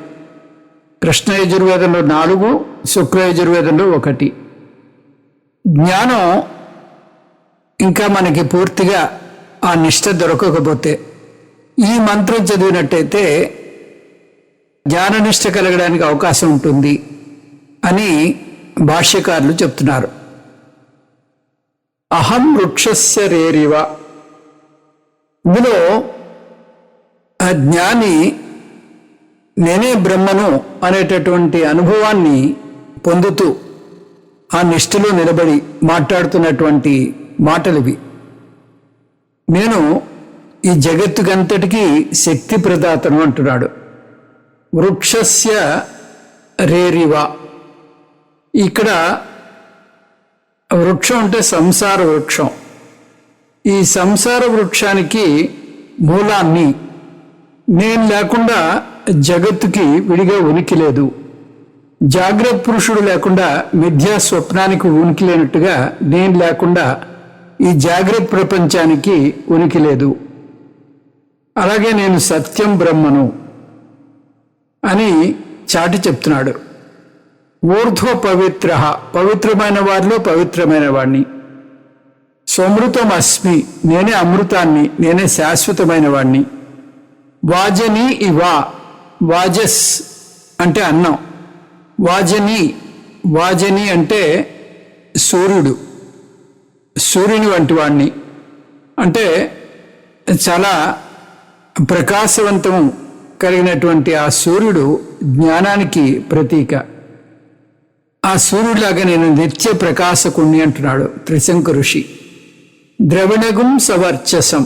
కృష్ణ యజుర్వేదంలో 4, శుక్ల యజుర్వేదంలో 1. జ్ఞానం ఇంకా మనకి పూర్తిగా ఆ నిష్ట దొరకకపోతే ఈ మంత్రం చదివినట్టయితే జ్ఞాననిష్ట కలగడానికి అవకాశం ఉంటుంది అని భాష్యకారులు చెప్తున్నారు. అహం వృక్షస్య రేరివ. ఇందులో ఆ జ్ఞాని నేనే బ్రహ్మను అనేటటువంటి అనుభవాన్ని పొందుతూ ఆ నిష్ఠలో నిలబడి మాట్లాడుతున్నటువంటి మాటలివి. నేను ఈ జగత్తుకంతటికీ శక్తి ప్రదాతను అంటున్నాడు. వృక్షస్య రేరివ. ఇక్కడ వృక్షం అంటే సంసార వృక్షం. ఈ సంసార వృక్షానికి మూలాన్ని నేను లేకుండా జగత్తుకి విడిగా ఉనికి లేదు. జాగ్రత్త పురుషుడు లేకుండా మిథ్యా స్వప్నానికి ఉనికి లేనట్టుగా నేను లేకుండా ఈ జాగ్రత్త ప్రపంచానికి ఉనికి లేదు. అలాగే నేను సత్యం బ్రహ్మను అని చాటి చెప్తున్నాడు. ఊర్ధ్వ పవిత్ర, పవిత్రమైన వారిలో పవిత్రమైన వాడిని. స్వమృతం అస్మి, నేనే అమృతాన్ని, నేనే శాశ్వతమైన వాడిని. వాజని ఇవా, వాజస్ అంటే అన్నం, వాజని, వాజని అంటే సూర్యుడు, సూర్యుని వంటి వాడిని. అంటే చాలా ప్రకాశవంతం కలిగినటువంటి ఆ సూర్యుడు జ్ఞానానికి ప్రతీక. ఆ సూర్యుడిలాగా నేను నిత్య ప్రకాశకుణ్ణి అంటున్నాడు త్రిశంక ఋషి. ద్రవిణగుం సవర్చసం.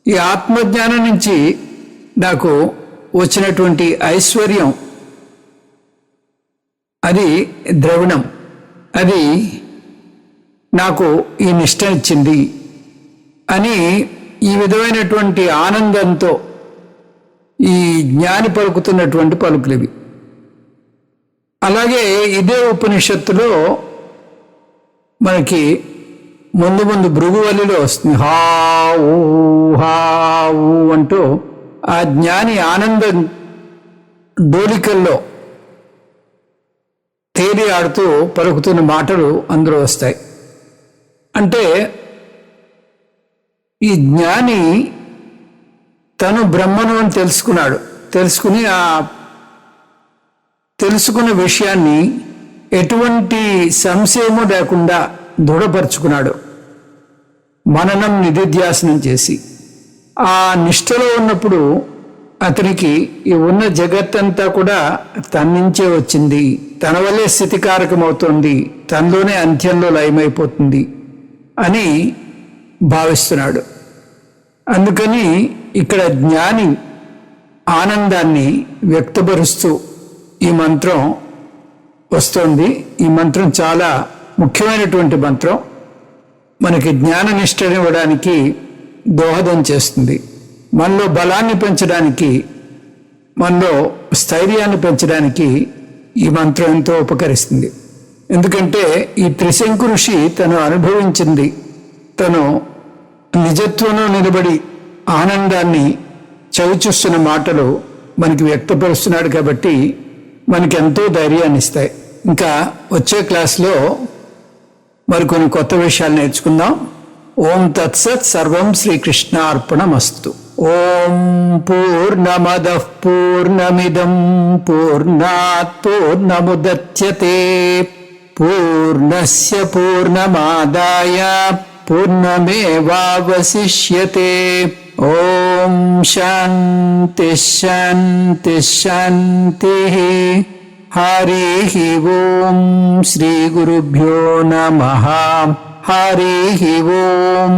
ఈ ఆత్మజ్ఞానం నుంచి నాకు వచ్చినటువంటి ఐశ్వర్యం అది ద్రవిణం, అది నాకు ఈ నిష్టనిచ్చింది అని ఈ విధమైనటువంటి ఆనందంతో ఈ జ్ఞాని పలుకుతున్నటువంటి పలుకులివి. అలాగే ఇదే ఉపనిషత్తులో మనకి ముందు ముందు భృగువల్లిలో వస్తుంది. హావు హావు అంటూ ఆ జ్ఞాని ఆనందం డోలికల్లో తేలి ఆడుతూ పలుకుతున్న మాటలు అందులో వస్తాయి. అంటే ఈ జ్ఞాని తను బ్రహ్మను అని తెలుసుకుని ఆ తెలుసుకున్న విషయాన్ని ఎటువంటి సంశయము లేకుండా దృఢపరుచుకున్నాడు. మననం నిధిధ్యాసనం చేసి ఆ నిష్ఠలో ఉన్నప్పుడు అతనికి ఈ ఉన్న జగత్తంతా కూడా తన నుంచే వచ్చింది, తన వల్లే స్థితికారకమవుతోంది, తనలోనే అంత్యంలో లయమైపోతుంది అని భావిస్తున్నాడు. అందుకని ఇక్కడ జ్ఞాని ఆనందాన్ని వ్యక్తపరుస్తూ ఈ మంత్రం వస్తోంది. ఈ మంత్రం చాలా ముఖ్యమైనటువంటి మంత్రం. మనకి జ్ఞాననిష్టనివ్వడానికి దోహదం చేస్తుంది. మనలో బలాన్ని పెంచడానికి, మనలో స్థైర్యాన్ని పెంచడానికి ఈ మంత్రం ఎంతో ఉపకరిస్తుంది. ఎందుకంటే ఈ త్రిశంకు ఋషి తను అనుభవించింది, తను నిజత్వంలో నిలబడి ఆనందాన్ని చవిచూస్తున్న మాటలు మనకి వ్యక్తపరుస్తున్నాడు కాబట్టి మనకి ఎంతో ధైర్యాన్ని ఇస్తాయి. ఇంకా వచ్చే క్లాస్లో మరికొన్ని కొత్త విషయాలు నేర్చుకుందాం. ఓం తత్సత్. సర్వం శ్రీకృష్ణార్పణమస్తు. ఓం పూర్ణమదః పూర్ణమిదం పూర్ణాత్ పూర్ణముదచ్యతే పూర్ణస్య పూర్ణమాదాయ పూర్ణమేవావశిష్యతే. ఓం శాంతి శాంతి శాంతి. హరి ఓం. శ్రీ గురుభ్యో నమః. హరి ఓం.